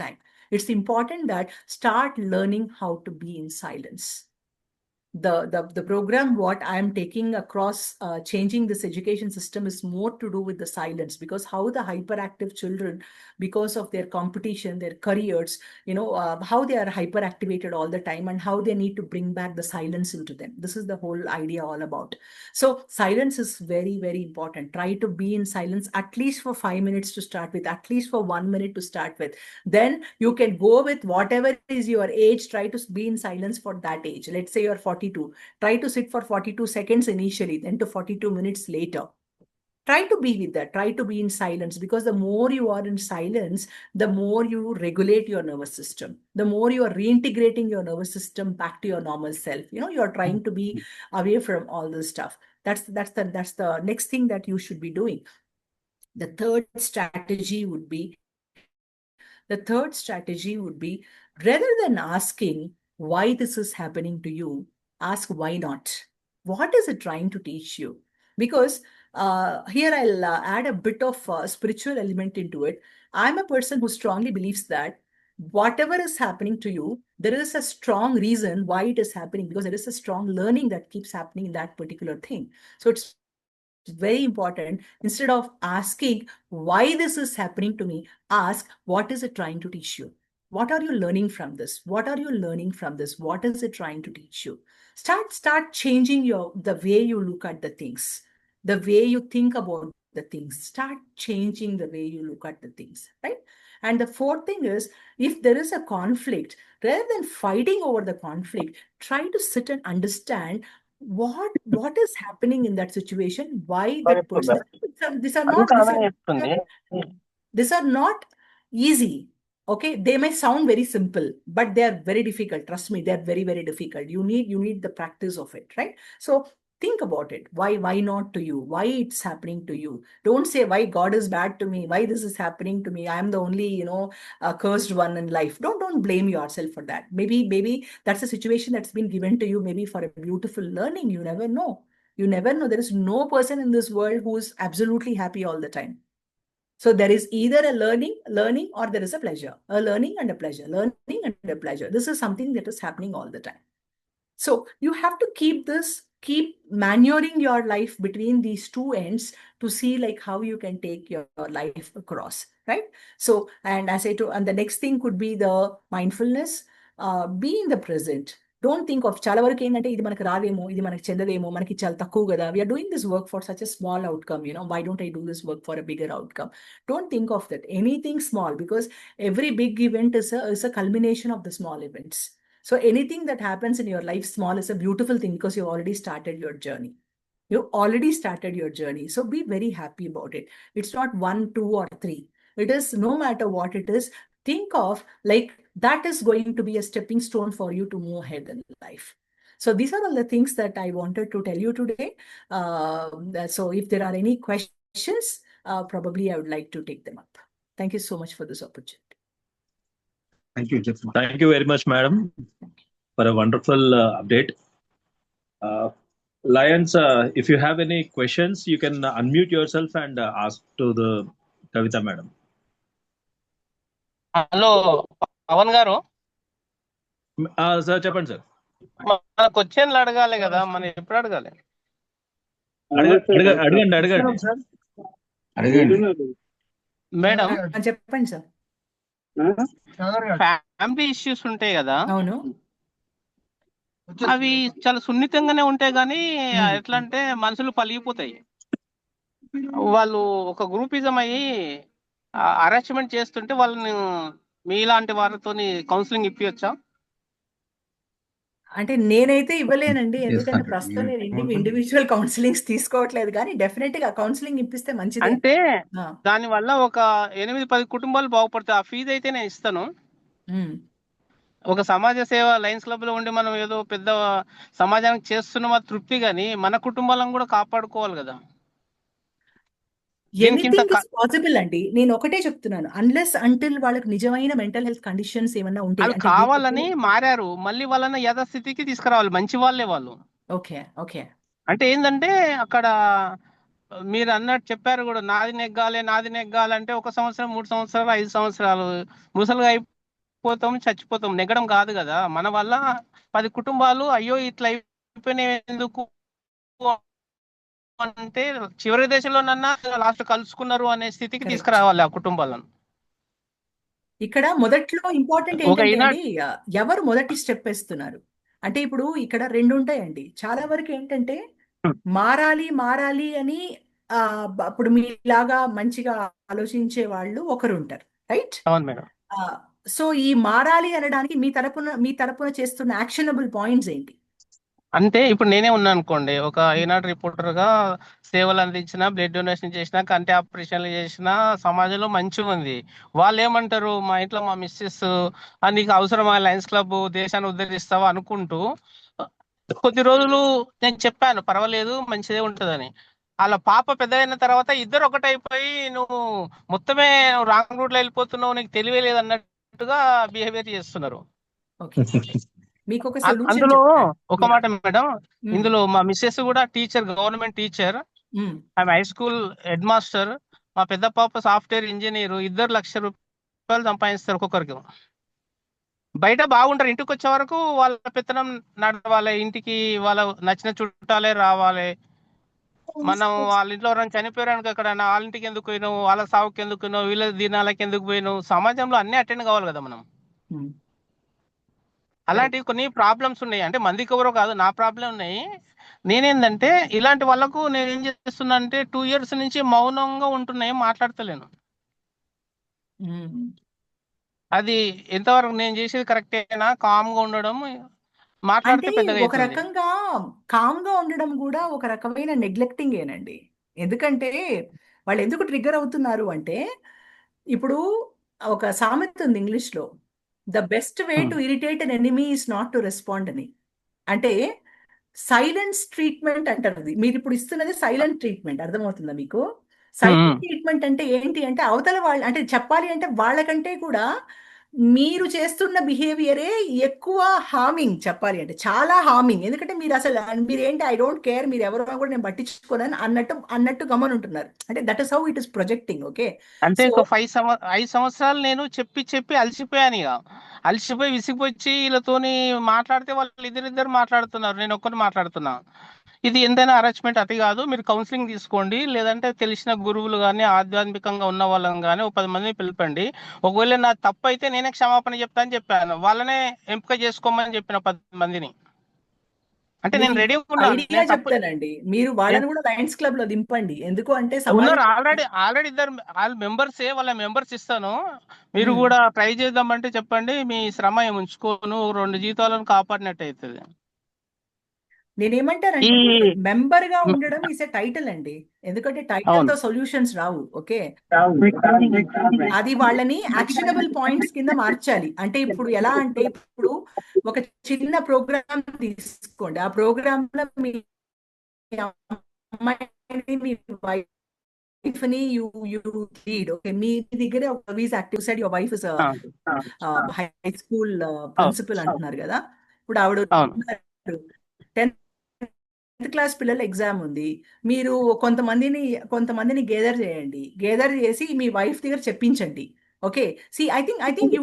time. It's important that start learning how to be in silence. The program what I am taking across changing this education system is more to do with the silence, because how the hyperactive children, because of their competition, their careers, how they are hyperactivated all the time, and how they need to bring back the silence into them. This is the whole idea all about. So silence is very, very important. Try to be in silence at least for 5 minutes to start with, at least for 1 minute to start with. Then you can go with whatever is your age. Try to be in silence for that age. Let's say you're 42. Try to sit for 42 seconds initially, then to 42 minutes later. Try to be with that. Try to be in silence, because the more you are in silence, the more you regulate your nervous system. The more you are reintegrating your nervous system back to your normal self. You are trying to be away from all this stuff. That's the next thing that you should be doing. The third strategy would be, rather than asking why this is happening to you, ask why not. What is it trying to teach you? Because here I'll add a bit of spiritual element into it. I'm a person who strongly believes that whatever is happening to you, there is a strong reason why it is happening, because there is a strong learning that keeps happening in that particular thing. So it's very important. Instead of asking why this is happening to me, ask what is it trying to teach you? What are you learning from this? What is it trying to teach you? Start changing the way you look at the things, the way you think about the things. Start changing the way you look at the things, right? And the fourth thing is, if there is a conflict, rather than fighting over the conflict, try to sit and understand what is happening in that situation, why that person. These are not easy. Okay, they may sound very simple, but they are very difficult. Trust me, they are very, very difficult. You need the practice of it, right? So think about it. Why not to you? Why it's happening to you? Don't say why God is bad to me, why this is happening to me, I am the only cursed one in life. Don't blame yourself for that. Maybe that's a situation that's been given to you, maybe for a beautiful learning. You never know. There is no person in this world who is absolutely happy all the time. So there is either a learning or there is a pleasure. A learning and a pleasure. Learning and a pleasure. This is something that is happening all the time. So you have to keep manuring your life between these two ends to see like how you can take your life across, right? So, and as I told, and the next thing could be the mindfulness. Be in the present. Don't think of చాలా వరకు ఏంటంటే ఇది మనకు రాదేమో, ఇది మనకు చెందదేమో, మనకి చాలా తక్కువ కదా. We are doing this work for such a small outcome. Why don't I do this work for a bigger outcome? Don't think of that. Anything small, because every big event is a culmination of the small events. So anything that happens in your life small is a beautiful thing, because you've already started your journey. So be very happy about it. It's not 1, 2, or 3. It is, no matter what it is, think of like that is going to be a stepping stone for you to move ahead in life. So these are all the things that I wanted to tell you today. So if there are any questions, probably I would like to take them up. Thank you so much for this opportunity. Thank you. Thank you very much, madam, for a wonderful update. Lions, if you have any questions, you can unmute yourself and ask to the Kavitha madam. Hello Pavan garu, sir చెప్పండి sir. మన క్వశ్చన్లు అడగాలి కదా, మనం ఎప్పుడు అడగాలి? అడగండి madam, చెప్పండి సార్. ఫ్యామిలీ ఇష్యూస్ ఉంటాయి కదా, అవును, అవి చాలా సున్నితంగానే ఉంటాయి కానీ ఎట్లా అంటే మనుషులు పలిగిపోతాయి. వాళ్ళు ఒక గ్రూపిజం అయ్యి అరేంజ్మెంట్ చేస్తుంటే వాళ్ళని మీలాంటి వారితో కౌన్సిలింగ్ ఇప్పించచ్చా? అంటే నేనైతే ఇవ్వలేనండి, ఎందుకంటే ప్రస్తుతం నేను ఇండివిజువల్ కౌన్సిలింగ్స్ తీసుకోవట్లేదు, కానీ డెఫినెట్ గా కౌన్సిలింగ్ ఇప్పిస్తే మంచిది. అంటే దాని వల్ల ఒక 8-10 కుటుంబాలు బాగుపడతాయి. ఆ ఫీజు అయితే నేను ఇస్తాను. ఒక సమాజ సేవ లయన్స్ క్లబ్ లో ఉండి మనం ఏదో పెద్ద సమాజానికి చేస్తున్నాం అది తృప్తి, కానీ మన కుటుంబాలను కూడా కాపాడుకోవాలి కదా. ఎనీథింగ్ ఇస్ పాసిబుల్ అండి, నేను ఒకటే చెప్తున్నాను, అన్లెస్ అంటిల్ వాళ్ళకి నిజమైన మెంటల్ హెల్త్ కండిషన్స్ ఏమన్నా ఉంటే వాళ్ళు కావాలని మారారు, మళ్ళీ వాళ్ళని యథాస్థితికి తీసుకురావాలి. మంచి వాళ్ళే వాళ్ళు. Okay okay. అంటే ఏంటంటే అక్కడ మీరు అన్నట్టు చెప్పారు కూడా, నాది నెగ్గాలంటే 1 సంవత్సరం, 3 సంవత్సరాలు, 5 సంవత్సరాలు ముసలుగా అయిపోతాం, చచ్చిపోతాం. నెగ్గడం కాదు కదా. మన వల్ల 10 కుటుంబాలు అయ్యో ఇట్లా అయిపోయినాయి ఎందుకు అంటే చివరి దశలోనన్నా లాస్ట్ కలుసుకున్నారు అనే స్థితికి తీసుకురావాలి ఆ కుటుంబాలను. ఇక్కడ మొదట్లో ఇంపార్టెంట్ ఏంటంటే ఎవరు మొదటి స్టెప్ వేస్తున్నారు అంటే, ఇప్పుడు ఇక్కడ 2 ఉంటాయండి. చాలా వరకు ఏంటంటే మారాలి అని అప్పుడు మీలాగా మంచిగా ఆలోచించే వాళ్ళు ఒకరు ఉంటారు, రైట్? అవును మేడం. సో ఈ మారాలి అనడానికి మీ తరపున చేస్తున్న యాక్షనబుల్ పాయింట్స్ ఏంటి? అంటే ఇప్పుడు నేనే ఉన్నాను అనుకోండి, ఒక ఈనాడు రిపోర్టర్ గా సేవలు అందించిన, బ్లడ్ డొనేషన్ చేసిన, కంటి ఆపరేషన్లు చేసిన, సమాజంలో మంచిగా ఉంది. వాళ్ళు ఏమంటారు, మా ఇంట్లో మా మిస్సెస్ నీకు అవసరమా లయన్స్ క్లబ్, దేశాన్ని ఉద్ధరిస్తావా అనుకుంటూ కొద్ది రోజులు నేను చెప్పాను పర్వాలేదు మంచిదే ఉంటుందని. అలా పాప పెద్ద అయిన తర్వాత ఇద్దరు ఒకటైపోయి నువ్వు మొత్తమే రాంగ్ రూట్ లో వెళ్ళిపోతున్నావు, నీకు తెలివే లేదు అన్నట్టుగా బిహేవియర్ చేస్తున్నారు. అందులో ఒక మాట మేడం, ఇందులో మా మిస్సెస్ కూడా టీచర్, గవర్నమెంట్ టీచర్, ఆమె హై స్కూల్ హెడ్ మాస్టర్. మా పెద్ద పాప సాఫ్ట్వేర్ ఇంజనీర్. 2 లక్షల రూపాయలు సంపాదిస్తారు ఒక్కొక్కరికి. బయట బాగుంటారు, ఇంటికి వచ్చే వరకు వాళ్ళ పెత్తనం నడవాలి, ఇంటికి వాళ్ళ నచ్చిన చుట్టాలే రావాలి. మనం వాళ్ళ ఇంట్లో ఎవరైనా చనిపోయారు అక్కడ వాళ్ళ ఇంటికి ఎందుకు పోయినావు, వాళ్ళ సావుకి ఎందుకు పోయినావు, వీళ్ళ దినాలకి ఎందుకు పోయినావు. సమాజంలో అన్ని అటెండ్ కావాలి కదా మనం. అలాంటివి కొన్ని ప్రాబ్లమ్స్ ఉన్నాయి. అంటే మందికి ఎవరో కాదు, నా ప్రాబ్లం ఉన్నాయి. నేనేందంటే ఇలాంటి వాళ్ళకు నేను ఏం చేస్తున్నా అంటే 2 years నుంచి మౌనంగా ఉంటున్నాయి, మాట్లాడతలేను. అది ఎంతవరకు నేను చేసేది కరెక్టేనా? కామ్ గా ఉండడం, మాట్లాడితే పెద్దగా ఒక రకంగా కామ్ గా ఉండడం కూడా ఒక రకమైన నెగ్లెక్టింగ్ ఏనండి. ఎందుకంటే వాళ్ళు ఎందుకు ట్రిగ్గర్ అవుతున్నారు అంటే, ఇప్పుడు ఒక సామెత ఉంది ఇంగ్లీష్ లో, the best way to irritate an enemy is not to respond అని. అంటే సైలెన్స్ ట్రీట్మెంట్ అంటారు. మీరు ఇప్పుడు ఇస్తున్నది సైలెంట్ ట్రీట్మెంట్, అర్థమవుతుందా మీకు? సైలెంట్ ట్రీట్మెంట్ అంటే ఏంటి అంటే, అవతల వాళ్ళు అంటే చెప్పాలి అంటే వాళ్ళకంటే కూడా మీరు చేస్తున్న బిహేవియరే ఎక్కువ హార్మింగ్, చెప్పాలి అంటే చాలా హార్మింగ్. ఎందుకంటే మీరు అసలు మీరేంటి, ఐ డోంట్ కేర్, మీరు ఎవరో కూడా నేను పట్టించుకోనని అన్నట్టు గమనుంటున్నారు. అంటే that is how it is projecting. Okay, అంటే ఒక 5 సంవత్సరాలు నేను చెప్పి అలసిపోయాను. ఇక అలసిపోయి విసిగిపోయి వీళ్ళతోని మాట్లాడితే వాళ్ళు ఇద్దరిద్దరు మాట్లాడుతున్నారు, నేను ఒక్కరిని మాట్లాడుతున్నా. ఇది ఎంతైనా అరేంజ్మెంట్ అతి కాదు. మీరు కౌన్సిలింగ్ తీసుకోండి, లేదంటే తెలిసిన గురువులు కానీ ఆధ్యాత్మికంగా ఉన్న వాళ్ళని కానీ 10 మందిని పిలపండి. ఒకవేళ నా తప్పు అయితే నేనే క్షమాపణ చెప్తా అని చెప్పాను. వాళ్ళనే ఎంపిక చేసుకోమని చెప్పిన 10 మందిని. అంటే నేను రెడీ ఐడియా చెప్తానండి, మీరు వాళ్ళని కూడా లయన్స్ క్లబ్ లో దింపండి. ఎందుకు అంటే ఉన్నారు ఆల్రెడీ ఇద్దరు వాళ్ళ మెంబర్సే, వాళ్ళ మెంబర్స్ ఇస్తాను. మీరు కూడా ట్రై చేద్దామంటే చెప్పండి, మీ శ్రమ ఉంచుకోను, 2 జీతాలను కాపాడినట్టు అవుతుంది. నేనేమంటానంటే ఈ మెంబర్ గా ఉండడం ఈస్ ఎ టైటిల్ అండి, ఎందుకంటే టైటిల్ అవును తో సొల్యూషన్స్ రావు. ఓకే, అది వాళ్ళని యాక్షనబుల్ పాయింట్స్ కింద మార్చాలి. అంటే ఇప్పుడు ఎలా అంటే, ఇప్పుడు ఒక చిన్న ప్రోగ్రామ్ తీసుకోండి, ఆ ప్రోగ్రామ్ లో మీ అమ్మాయిని, మీ వైఫ్ ని యూ లీడ్. ఓకే, మీ దగ్గరే ఒక service active side your wife is high school principal అంటున్నారు కదా. ఇప్పుడు ఆవిడ అవును 10th క్లాస్ పిల్లల ఎగ్జామ్ ఉంది, మీరు కొంతమందిని గేదర్ చేయండి, గేదర్ చేసి మీ వైఫ్ దగ్గర చెప్పించండి. Okay, I think you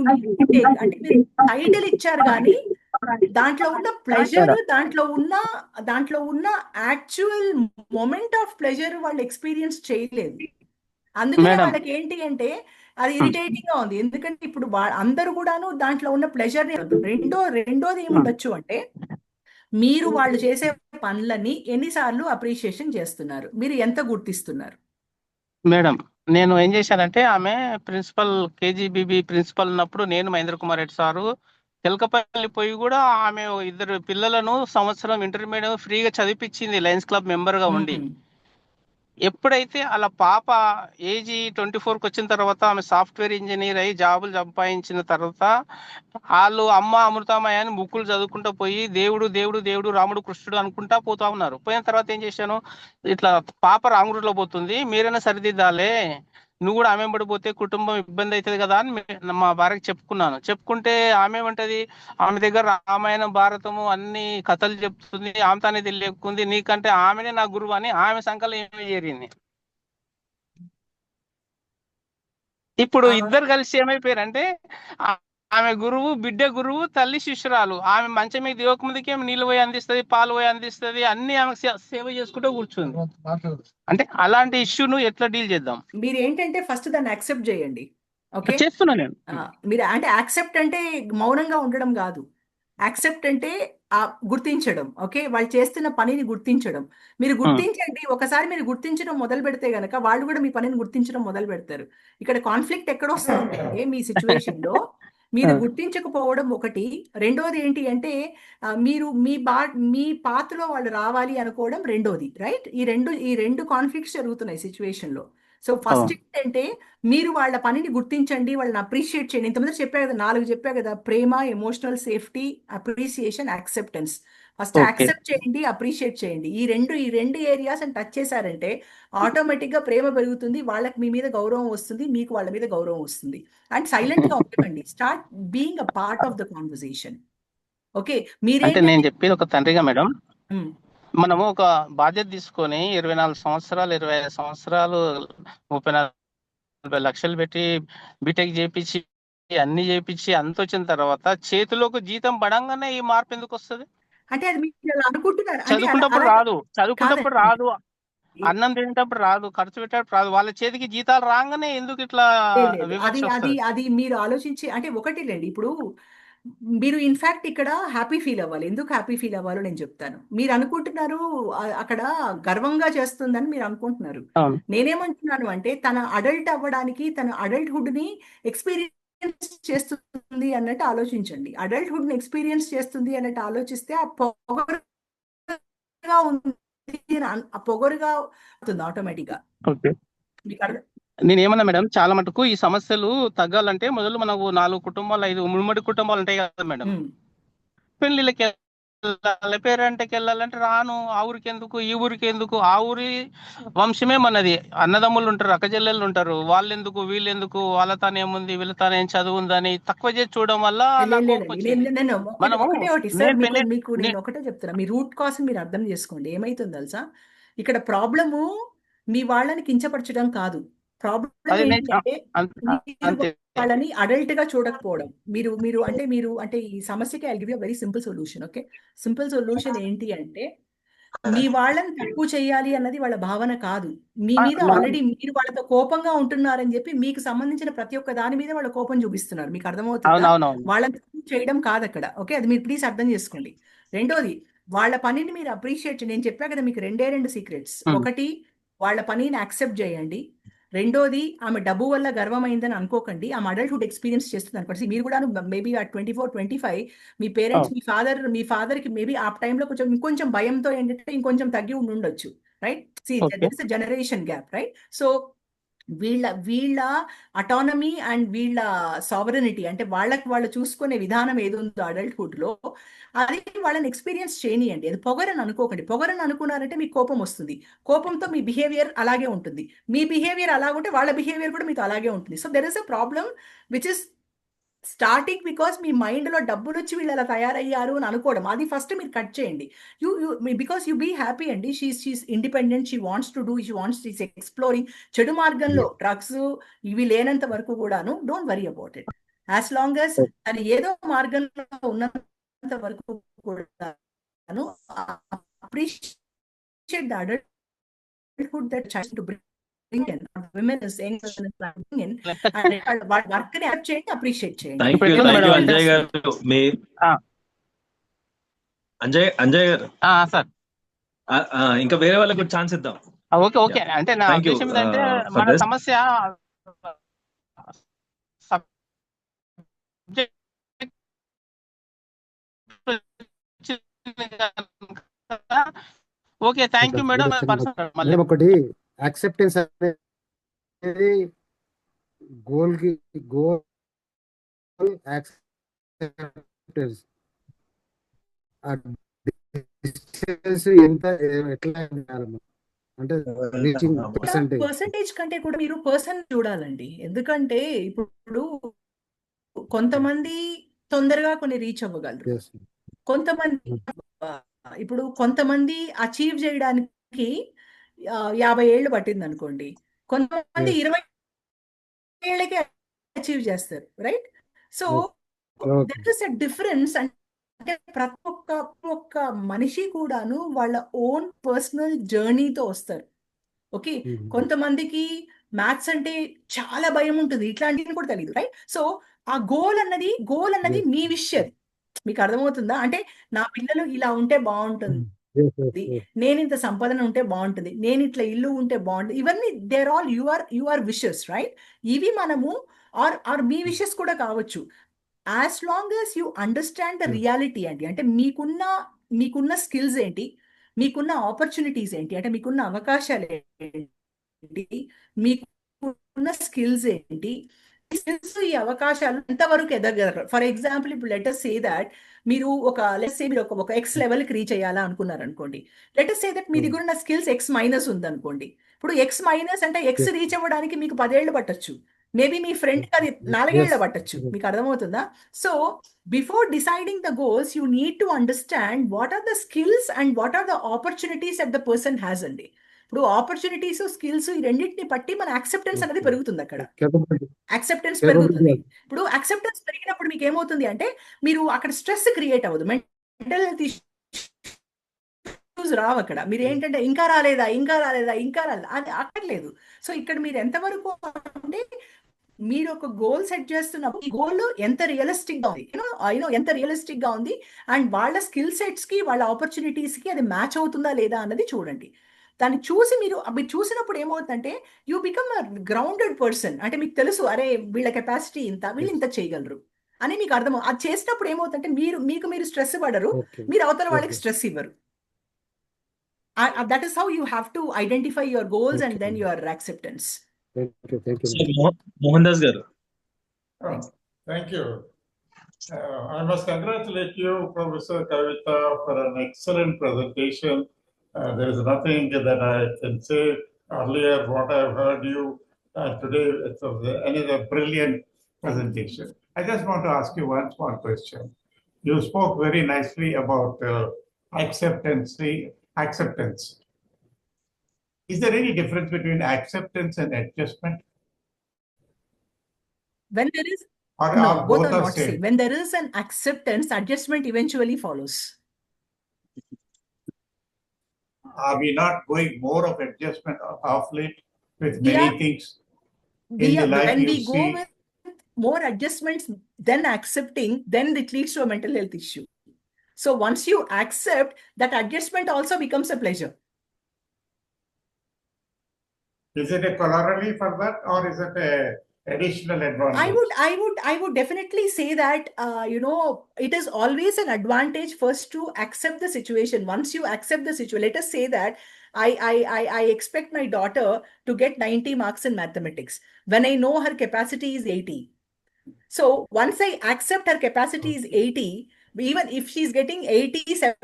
take, అంటే మీరు టైటిల్ ఇచ్చారు కానీ దాంట్లో ఉన్న ప్లెజర్, దాంట్లో ఉన్న యాక్చువల్ మొమెంట్ ఆఫ్ ప్లెజర్ వాళ్ళు ఎక్స్పీరియన్స్ చేయలేదు. అందుకనే మేడం. వాళ్ళకి ఏంటి అంటే అది ఇరిటేటింగ్ గా ఉంది. ఎందుకంటే ఇప్పుడు అందరూ కూడాను దాంట్లో ఉన్న ప్లెజర్ ని, రెండోది ఏముండొచ్చు అంటే, మీరు వాళ్ళు చేసే పనులని ఎన్నిసార్లు అప్రిషియేషన్ చేస్తున్నారు, మీరు ఎంత గుర్తిస్తున్నారు. మేడం, నేను ఏం చేశానంటే, ఆమె ప్రిన్సిపల్ కేజీబీబీ ప్రిన్సిపల్ ఉన్నప్పుడు నేను మహేంద్ర కుమార్ రెడ్డి సారు తెలకపల్లి పోయి కూడా ఆమె 2 పిల్లలను సంవత్సరం ఇంటర్మీడియట్ ఫ్రీగా చదివిపించింది, లయన్స్ క్లబ్ మెంబర్ గా ఉండి. ఎప్పుడైతే అలా పాప ఏజీ 24కి వచ్చిన తర్వాత ఆమె సాఫ్ట్వేర్ ఇంజనీర్ అయ్యి జాబులు సంపాదించిన తర్వాత వాళ్ళు అమ్మ అమృతమయ్య అని బుక్కులు చదువుకుంటూ పోయి దేవుడు దేవుడు దేవుడు రాముడు కృష్ణుడు అనుకుంటా పోతా ఉన్నారు. పోయిన తర్వాత ఏం చేశాను, ఇట్లా పాప రాంగ్ రూట్లో పోతుంది, మీరైనా సరిదిద్దాలే, నువ్వు కూడా ఆమె పడిపోతే కుటుంబం ఇబ్బంది అవుతుంది కదా అని మా భార్యకి చెప్పుకున్నాను. చెప్పుకుంటే ఆమె ఏమంటది, ఆమె దగ్గర రామాయణం భారతము అన్ని కథలు చెప్తుంది, ఆమె తానే తెలియకుంది, నీకంటే ఆమెనే నా గురువు అని ఆమె సంకలం ఏమి చేరింది. ఇప్పుడు ఇద్దరు కలిసి ఏమైపోయారంటే, ఆమె గురువు, బిడ్డ గురువు, తల్లి శిష్యురాలు. ఆమె మంచం మీద దిగక ముందుకే నీళ్ళు పోయి అందిస్తుంది, పాలు పోయి అందిస్తుంది, అన్ని ఆమె సేవ చేసుకుంటూ కూర్చుంది. అంటే అలాంటి ఇష్యూను ఎట్లా డీల్ చేద్దాం? మీరు ఏంటంటే ఫస్ట్ దాన్ని యాక్సెప్ట్ చేయండి. ఓకే, చేస్తున్నా నేను. మీరు అంటే యాక్సెప్ట్ అంటే మౌనంగా ఉండడం కాదు, యాక్సెప్ట్ అంటే గుర్తించడం. ఓకే, వాళ్ళు చేస్తున్న పనిని గుర్తించడం. మీరు గుర్తించండి, ఒకసారి మీరు గుర్తించడం మొదలు పెడితే గనక వాళ్ళు కూడా మీ పనిని గుర్తించడం మొదలు పెడతారు. ఇక్కడ కాన్ఫ్లిక్ట్ ఎక్కడ వస్తుందంటే, మీ సిచ్యువేషన్ లో మీరు గుర్తించకపోవడం ఒకటి, రెండోది ఏంటి అంటే మీరు మీ పాత్రలో వాళ్ళు రావాలి అనుకోవడం రెండోది. రైట్, ఈ రెండు కాన్ఫ్లిక్ట్స్ జరుగుతున్నాయి సిచ్యువేషన్ లో. సో ఫస్ట్ ఏంటంటే, మీరు వాళ్ళ పనిని గుర్తించండి, వాళ్ళని అప్రిషియేట్ చేయండి. ఇంతమంది చెప్పా కదా, 4 చెప్పా కదా: ప్రేమ, emotional safety, appreciation, acceptance. First accept చేయండి, అప్రిషియేట్ చేయండి. ఈ రెండు ఏరియాస్ అని టచ్ చేశారంటే ఆటోమేటిక్ గా ప్రేమ పెరుగుతుంది, వాళ్ళకి మీ మీద గౌరవం వస్తుంది, మీకు వాళ్ళ మీద గౌరవం వస్తుంది. అండ్ సైలెంట్ గా ఉండకండి, start being a part of the conversation. Okay, అంటే మీరేంటి నేను చెప్పేది ఒక తండ్రిగా మేడం, మనము ఒక బాధ్యత తీసుకొని 24 సంవత్సరాలు 25 సంవత్సరాలు 30-40 లక్షలు పెట్టి బీటెక్ చేపించి అన్ని చేపించి అంత వచ్చిన తర్వాత చేతిలోకి జీతం పడంగానే ఈ మార్పు ఎందుకు వస్తుంది? అంటే అది మీరు అలా అనుకుంటున్నారు, అంటే చదువుకున్నప్పుడు అలా రాదు, చదువుకున్నప్పుడు కాదండి. రాదు, అన్నం తినేటప్పుడు రాదు, ఖర్చు పెట్టేటప్పుడు రాదు, వాళ్ళ చేతికి జీతాలు రాగానే ఎందుకు ఇట్లా లేదు, వివక్ష అది అది వస్తుంది? అది మీరు ఆలోచించి, అంటే ఒకటి లేండి, ఇప్పుడు మీరు ఇన్ఫాక్ట్ ఇక్కడ హ్యాపీ ఫీల్ అవ్వాలి. ఎందుకు హ్యాపీ ఫీల్ అవ్వాలో నేను చెప్తాను. మీరు అనుకుంటున్నారు అక్కడ గర్వంగా చేస్తుందని మీరు అనుకుంటున్నారు. అవును. నేనేమంటున్నాను అంటే, తన అడల్ట్ అవ్వడానికి, తన అడల్ట్హుడ్ ని ఎక్స్పీరియన్స్ చేస్తుంది అన్నట్టు ఆలోచించండి. అడల్ట్హుడ్ ని ఎక్స్పీరియన్స్ చేస్తుంది అన్నట్టు ఆలోచిస్తే ఆ పొగరుగా ఉంది, ఆ పొగరుగా అవుతుంది ఆటోమేటిక్ గా. ఓకే, మీకు అర్థం. నేనేమన్నా మేడం, చాలా మటుకు ఈ సమస్యలు తగ్గాలంటే మొదలు మనకు 4 కుటుంబాలు 5 ఉమ్మడి కుటుంబాలు ఉంటాయి కదా మేడం, పెళ్లిళ్ళకి వెళ్ళాలి, పేరెంట్కి వెళ్ళాలంటే రాను, ఆ ఊరికి ఎందుకు, ఈ ఊరికి ఎందుకు, ఆ ఊరి వంశమే మనది, అన్నదమ్ములు ఉంటారు, అక్కచెల్లెళ్ళు ఉంటారు, వాళ్ళెందుకు వీళ్ళెందుకు, వాళ్ళ తానేముంది వీళ్ళ తానేం చదువు ఉందని తక్కువ చేసి చూడడం వల్ల నాకు కోపం వచ్చింది. మనము ఒకటి సార్, మీకు నేను ఒకటే చెప్తున్నా, మీ రూట్ కాస్ మీరు అర్థం చేసుకోండి. ఏమైతుంది తెలుసా, ఇక్కడ ప్రాబ్లము మీ వాళ్ళని కించపరచడం కాదు. ప్రాబ్లం ఏంటంటే మీరు వాళ్ళని అడల్ట్ గా చూడకపోవడం. మీరు ఈ సమస్యకి I give you very simple solution. Okay, simple solution ఏంటి అంటే, మీ వాళ్ళని తక్కువ చేయాలి అన్నది వాళ్ళ భావన కాదు. మీ మీద ఆల్రెడీ మీరు వాళ్ళతో కోపంగా ఉంటున్నారని చెప్పి మీకు సంబంధించిన ప్రతి ఒక్క దాని మీద వాళ్ళ కోపం చూపిస్తున్నారు. మీకు అర్థమవుతుందా? వాళ్ళని తక్కువ చేయడం కాదు అక్కడ. ఓకే, అది మీరు ప్లీజ్ అర్థం చేసుకోండి. రెండోది, వాళ్ళ పనిని మీరు అప్రిషియేట్. నేను చెప్పా కదా మీకు 2 సీక్రెట్స్. ఒకటి, వాళ్ళ పనిని యాక్సెప్ట్ చేయండి. రెండోది ఆమె డబ్బు వల్ల గర్వమైందని అనుకోకండి, ఆమె అడల్ట్హుడ్ ఎక్స్పీరియన్స్ చేస్తుంది అనుకోండి. మీరు కూడా మేబీ ఆ 24-25 మీ పేరెంట్స్ మీ ఫాదర్కి మేబీ ఆ టైంలో ఇంకొంచెం భయంతో ఏంటంటే ఇంకొంచెం తగ్గి ఉండొచ్చు, right? That is generation gap, right? So వీళ్ళ అటానమీ అండ్ వీళ్ళ సావరనిటీ, అంటే వాళ్ళు చూసుకునే విధానం ఏది ఉందో అడల్ట్హుడ్ లో, అది వాళ్ళని ఎక్స్పీరియన్స్ చేయనియండి. అది పొగరని అనుకోకండి. పొగరని అనుకున్నారంటే మీకు కోపం వస్తుంది. కోపంతో మీ బిహేవియర్ అలాగే ఉంటుంది. మీ బిహేవియర్ అలాగుంటే వాళ్ళ బిహేవియర్ కూడా మీతో అలాగే ఉంటుంది. So there is a problem which is starting because మీ మైండ్లో డబ్బులు వచ్చి వీళ్ళు అలా తయారయ్యారు అని అనుకోవడం, అది ఫస్ట్ మీరు కట్ చేయండి. బికాస్ యూ బీ హ్యాపీ అండి. She's independent, she wants to do, she's exploring. చెడు మార్గంలో డ్రగ్స్ ఇవి లేనంత వరకు కూడాను don't worry about it. As long as తను ఏదో మార్గంలో ఉన్నంత వరకు కూడాను appreciate the adulthood that tries to bring in. Women is saying bring in and work ని యాక్సెప్ట్ చేయండి, అప్రిషియేట్ చేయండి. థ్యాంక్ యూ అంజయ్ గారు. మీ అంజయ్ గారు సార్ ఇంకా వేరే వాళ్ళకి ఛాన్స్ ఇద్దాం. ఓకే. అంటే నా ఉద్దేశం ఏంటంటే మన సమస్య ఓకే, థ్యాంక్ యూ మేడం. ఒకటి యాక్సెప్టెన్స్ అనేది గోల్ యాక్సెప్టెన్స్ ఎంత ఎట్లా అంటే పర్సంటేజ్ కంటే కూడా మీరు పర్సన్ చూడాలండి. ఎందుకంటే ఇప్పుడు కొంతమంది తొందరగా కొన్ని రీచ్ అవ్వగలరు, కొంతమంది అచీవ్ చేయడానికి 50 ఏళ్ళు పట్టింది అనుకోండి, కొంతమంది 20 ఏళ్ళకి అచీవ్ చేస్తారు, right? So that is a difference. అంటే ప్రతి ఒక్క మనిషి కూడాను వాళ్ళ ఓన్ పర్సనల్ జర్నీతో వస్తారు. ఓకే, కొంతమందికి మ్యాథ్స్ అంటే చాలా భయం ఉంటుంది, ఇట్లాంటివి కూడా తెలియదు, రైట్? సో ఆ గోల్ అన్నది మీ విషయం. మీకు అర్థమవుతుందా? అంటే నా పిల్లలు ఇలా ఉంటే బాగుంటుంది, నేను ఇంత సంపాదన ఉంటే బాగుంటుంది, నేను ఇట్లా ఇల్లు ఉంటే బాగుంటుంది, ఇవన్నీ there all your wishes, right? ఇవి మనము ఆర్ మీ విషెస్ కూడా కావచ్చు. As long as you understand the reality అండి. అంటే మీకున్న స్కిల్స్ ఏంటి, మీకున్న ఆపర్చునిటీస్ ఏంటి, అంటే మీకున్న అవకాశాలు ఏంటి, మీకున్న స్కిల్స్ ఏంటి, ఈ అవకాశాలు ఎంతవరకు ఎదగలరు. ఫర్ ఎగ్జాంపుల్, ఇప్పుడు లెటస్ సే దట్ మీరు ఒక ఎక్స్ లెవెల్కి రీచ్ అయ్యాలా అనుకున్నారు అనుకోండి. లెటస్ సే దట్ మీ దగ్గర ఉన్న స్కిల్స్ ఎక్స్ మైనస్ ఉంది అనుకోండి. ఇప్పుడు ఎక్స్ మైనస్ అంటే ఎక్స్ రీచ్ అవ్వడానికి మీకు 10 ఏళ్ళు పట్టొచ్చు, మేబీ మీ ఫ్రెండ్కి అది 4 ఏళ్ళు పట్టొచ్చు. మీకు అర్థమవుతుందా? So before deciding the goals you need to understand what are the skills and what are the opportunities that the person has అండి. ఇప్పుడు ఆపర్చునిటీస్, స్కిల్స్ ఈ రెండింటిని బట్టి మన యాక్సెప్టెన్స్ అనేది పెరుగుతుంది. అక్కడ యాక్సెప్టెన్స్ పెరుగుతుంది. ఇప్పుడు యాక్సెప్టెన్స్ పెరిగినప్పుడు మీకు ఏమవుతుంది అంటే మీరు అక్కడ స్ట్రెస్ క్రియేట్ అవ్వదు, మెంటల్ హెల్త్ ఇష్యూస్ రావు. అక్కడ మీరు ఏంటంటే ఇంకా రాలేదా అది అక్కర్లేదు. సో ఇక్కడ మీరు ఎంతవరకు అంటే మీరు ఒక గోల్ సెట్ చేస్తున్నప్పుడు ఈ గోల్ ఎంత రియలిస్టిక్ గా ఉంది, ఎంత రియలిస్టిక్ గా ఉంది అండ్ వాళ్ళ స్కిల్ సెట్స్ కి వాళ్ళ ఆపర్చునిటీస్ కి అది మ్యాచ్ అవుతుందా లేదా అన్నది చూడండి. దాన్ని చూసి మీరు చూసినప్పుడు ఏమవుతుందంటే you become a grounded person. అంటే మీకు తెలుసు, అరే వీళ్ళ కెపాసిటీ ఇంత, వీళ్ళు ఇంత చేయగలరు అని మీకు అర్థం. అది చేసినప్పుడు ఏమవుతుందంటే మీరు స్ట్రెస్ పడరు, మీరు అవతల వాళ్ళకి స్ట్రెస్ ఇవ్వరు. That is how you have to identify your goals and then your acceptance. Mohan garu. Thank you. I must congratulate you, Professor Kavitha, for an excellent presentation. There is nothing that I can say earlier what I've heard you today. It's another brilliant presentation. I just want to ask you one small question. You spoke very nicely about acceptance. Is there any difference between acceptance and adjustment? When there is both are not same. When there is an acceptance, adjustment eventually follows. Are we not going more of adjustment of late with many things in the life when you we see? go with more adjustments than accepting, then it leads to a mental health issue. So once you accept, that adjustment also becomes a pleasure. Is it a corollary for that, or is it a additional advantage? I would definitely say that, it is always an advantage first to accept the situation. Once you accept the situation, let us say that I expect my daughter to get 90 marks in mathematics when I know her capacity is 80. So once I accept her capacity is 80, even if she's getting 80,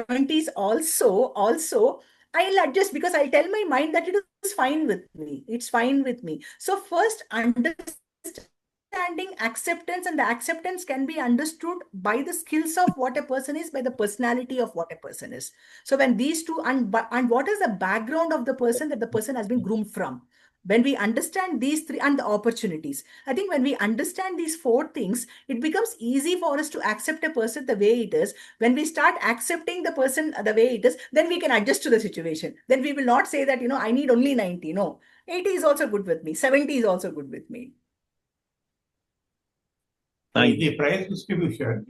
70s also, I'll adjust because I'll tell my mind that it is fine with me. It's fine with me. So first, understanding acceptance, and the acceptance can be understood by the skills of what a person is, by the personality of what a person is. So when these two, and what is the background of the person that the person has been groomed from? When we understand these three, and the opportunities, I think when we understand these four things, it becomes easy for us to accept a person the way it is. When we start accepting the person the way it is, then we can adjust to the situation. Then we will not say that, I need only 90. No, 80 is also good with me. 70 is also good with me. In the prize distribution,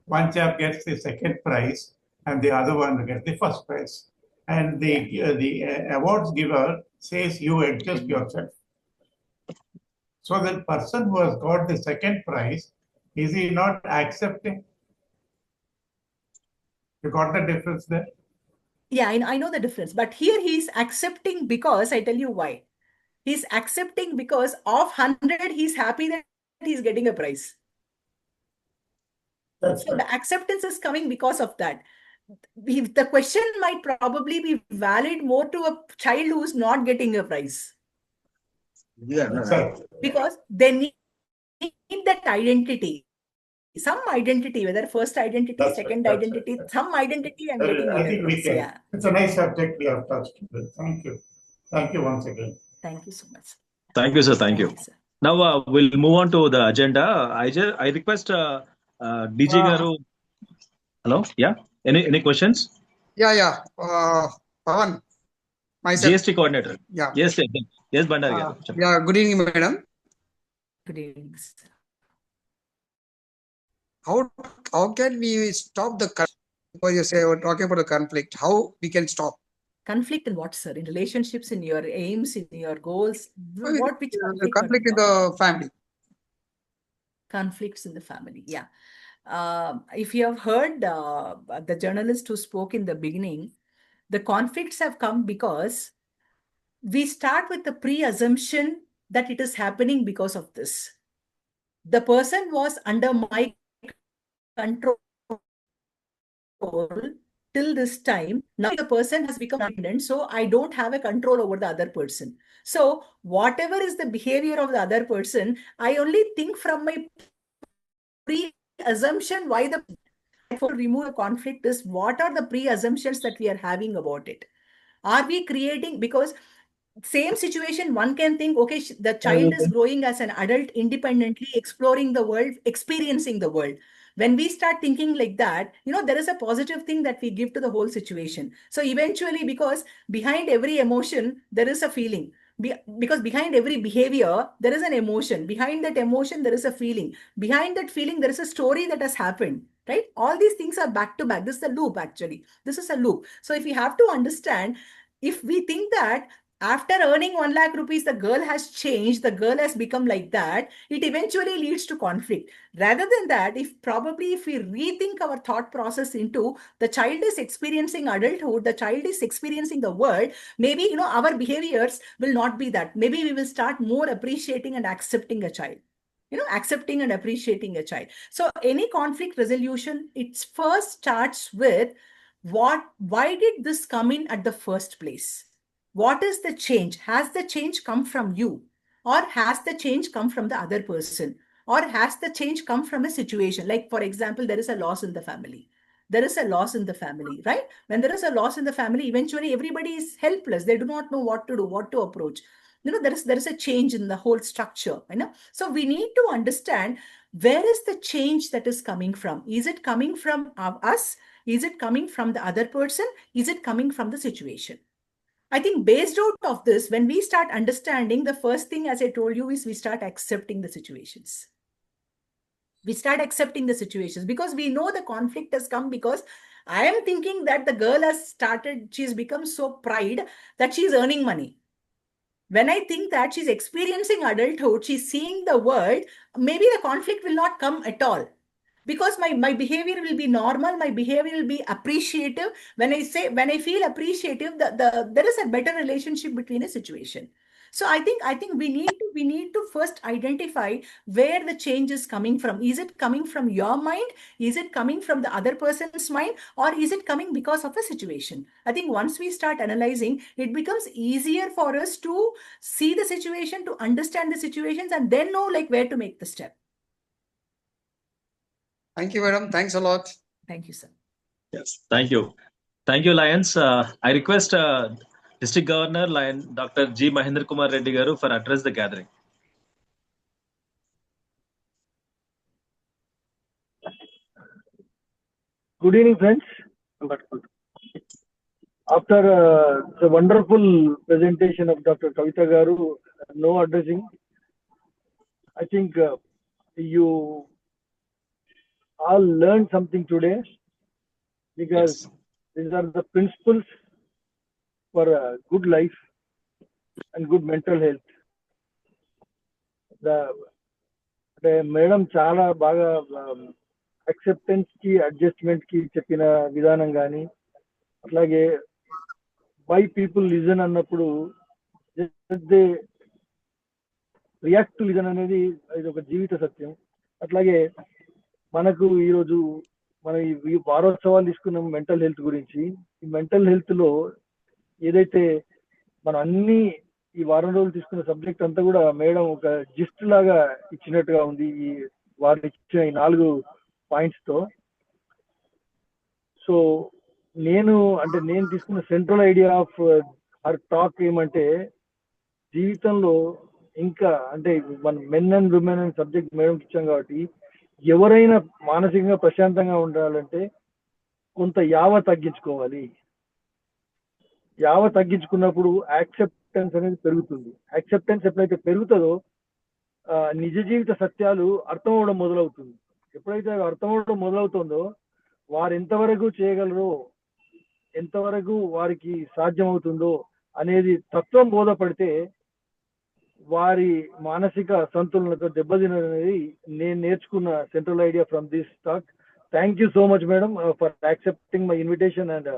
one chap gets the second prize and the other one gets the first prize. And the awards giver says you adjust yourself. So the person who has got the second prize, is he not accepting? You got the difference there? Yeah, I know the difference. But here he's accepting because, I tell you why. He's accepting because of 100, he's happy that he's getting a prize. That's So right. the acceptance is coming because of that. The question might probably be valid more to a child who's not getting a prize. Yeah, That's right. Because they need that identity. Some identity, whether first identity, That's second right. identity, some identity I'm Very getting right. I think we here. can. Yeah. It's a nice subject we have touched with. Thank you. Thank you once again. Thank you so much. Thank you, sir. Thank you. Sir. Now we'll move on to the agenda. I request DG Garu. Hello. Yeah. Any questions? Yeah. Pavan, myself. GST coordinator. Yeah. Yes, Banjara Garu. Yeah. Good evening, madam. Good evening, sir. How can we stop the conflict? Because you say we're talking about the conflict. How we can stop? Conflict in what, sir? In relationships, in your aims, in your goals? Which conflict? Conflict in the family. Conflicts in the family. Yeah. If you have heard the journalist who spoke in the beginning, the conflicts have come because we start with the pre-assumption that it is happening because of this. The person was under my control till this time. Now the person has become independent, so I don't have a control over the other person. So whatever is the behavior of the other person, I only think from my pre-assumption why the for remove a conflict is what are the pre-assumptions that we are having about it. Are we creating, because same situation, one can think, okay, the child is growing as an adult independently, exploring the world, experiencing the world. When we start thinking like that, there is a positive thing that we give to the whole situation. So eventually, because behind every emotion, there is a feeling. Because behind every behavior, there is an emotion. Behind that emotion, there is a feeling. Behind that feeling, there is a story that has happened, right? All these things are back to back. This is a loop, actually. This is a loop. So if we have to understand, if we think that after earning 1 lakh rupees, the girl has changed, the girl has become like that, it eventually leads to conflict. Rather than that, if we rethink our thought process into the child is experiencing adulthood, the child is experiencing the world, maybe, our behaviors will not be that. Maybe we will start more appreciating and accepting a child. Accepting and appreciating a child. So any conflict resolution, it first starts with why did this come in at the first place? What is the change? Has the change come from you? Or has the change come from the other person? Or has the change come from a situation? Like, for example, there is a loss in the family. There is a loss in the family, right? When there is a loss in the family, eventually everybody is helpless. They do not know what to do, what to approach. There is a change in the whole structure. So we need to understand, where is the change that is coming from? Is it coming from us? Is it coming from the other person? Is it coming from the situation? I think based out of this, when we start understanding, the first thing, as I told you, is we start accepting the situations. We start accepting the situations because we know the conflict has come because I am thinking that the girl has started, she's become so pride that she's earning money. When I think that she's experiencing adulthood, she's seeing the world, maybe the conflict will not come at all. Because my behavior will be normal, my behavior will be appreciative. When I feel appreciative, there is a better relationship between a situation. So I think we need to first identify where the change is coming from. Is it coming from your mind? Is it coming from the other person's mind? Or is it coming because of a situation? I think once we start analyzing, it becomes easier for us to see the situation, to understand the situations, and then know like where to make the step. Thank you, madam. Thanks a lot. Thank you, sir. Yes, thank you. Thank you, Lions. I request District Governor, Lion Dr. G. Mahender Kumar Reddy garu for address the gathering. Good evening, friends. After the wonderful presentation of Dr. Kavitha garu, no addressing, I think you all learned something today, because these are the principles for a good life and good mental health. The madam చాలా బాగా acceptance కి adjustment కి చెప్పిన విధానం కానీ, అట్లాగే why people listen అన్నప్పుడు they react to listen అనేది ఇది ఒక జీవిత సత్యం. అట్లాగే మనకు ఈరోజు మన ఈ వారోత్సవాలు తీసుకున్నాం మెంటల్ హెల్త్ గురించి. ఈ మెంటల్ హెల్త్ లో ఏదైతే మనం అన్ని ఈ వారం రోజులు తీసుకున్న సబ్జెక్ట్ అంతా కూడా మేడం ఒక జిస్ట్ లాగా ఇచ్చినట్టుగా ఉంది ఈ వారు ఇచ్చిన ఈ 4 పాయింట్స్ తో. సో నేను తీసుకున్న central idea of her talk ఏమంటే, జీవితంలో ఇంకా అంటే మన మెన్ అండ్ విమెన్ అనే సబ్జెక్ట్ మేడం ఇచ్చాం కాబట్టి, ఎవరైనా మానసికంగా ప్రశాంతంగా ఉండాలంటే కొంత యావ తగ్గించుకోవాలి. యావ తగ్గించుకున్నప్పుడు యాక్సెప్టెన్స్ అనేది పెరుగుతుంది. యాక్సెప్టెన్స్ ఎప్పుడైతే పెరుగుతుందో నిజ జీవిత సత్యాలు అర్థం అవడం మొదలవుతుంది. ఎప్పుడైతే అర్థం అవడం మొదలవుతుందో వారు ఎంతవరకు చేయగలరో, ఎంతవరకు వారికి సాధ్యం అవుతుందో అనేది తత్వం బోధపడితే వారి మానసిక సంతులనతో దెబ్బతినడం అనేది నేను నేర్చుకున్న central idea from this talk. Thank you so much madam for accepting my invitation and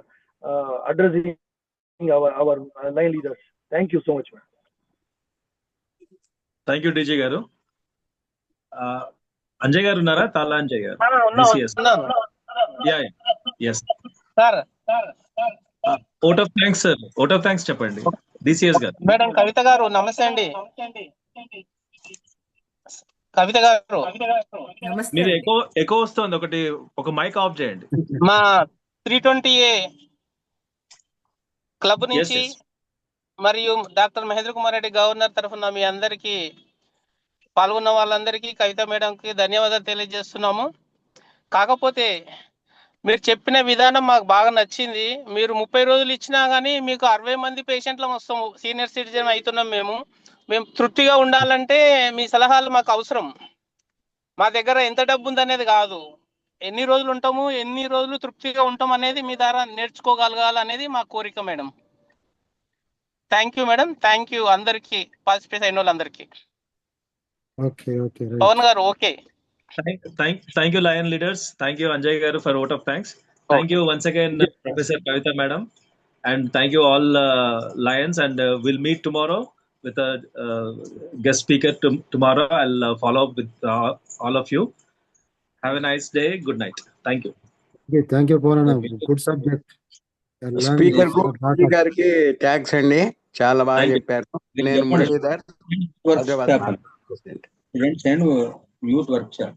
addressing our line leaders. Thank you so much, man. Thank you, DJ garu. Anjaiah garu unnara? Thalla Anjaiah garu. Yeah. Yes. Sir. Vote of thanks, sir. Vote of thanks చెప్పండి. DCS గారు. Madam కవిత గారు నమస్తే అండి. కవిత గారు మీరు echo వస్తుంది, ఒక mic off చేయండి. మా 320A క్లబ్ నుంచి మరియు డాక్టర్ మహేంద్ర కుమార్ రెడ్డి గవర్నర్ తరఫున మీ అందరికీ, పాల్గొన్న వాళ్ళందరికీ, కవిత మేడంకి ధన్యవాదాలు తెలియజేస్తున్నాము. కాకపోతే మీరు చెప్పిన విధానం మాకు బాగా నచ్చింది. మీరు 30 రోజులు ఇచ్చినా కానీ మీకు 60 మంది పేషెంట్లం వస్తాము, సీనియర్ సిటిజన్ అవుతున్నాం. మేము తృప్తిగా ఉండాలంటే మీ సలహాలు మాకు అవసరం. మా దగ్గర ఎంత డబ్బు ఉందనేది కాదు, ఎన్ని రోజులు ఉంటాము, ఎన్ని రోజులు తృప్తిగా ఉంటాం అనేది మీ ద్వారా నేర్చుకోగలగాలనేది మా కోరిక madam. Thank you madam. Thank you అందరికి, పార్టిసిపేట్ అయిన వాళ్ళందరికీ. పవన్ గారు okay. Thank you, Lion leaders. Thank you, Anjaiah garu, for vote of thanks. Thank you once again, Professor Kavitha madam, and thank you all Lions. And we'll meet tomorrow with a guest speaker. Tomorrow I'll follow up with all of you. Have a nice day. Good night. Thank you. Okay, thank you, Pavan. Good subject. Speaker గారికి thanks అండి, చాలా బాగా చెప్పారు. నేను Muralidhar, Hyderabad. Mute work shop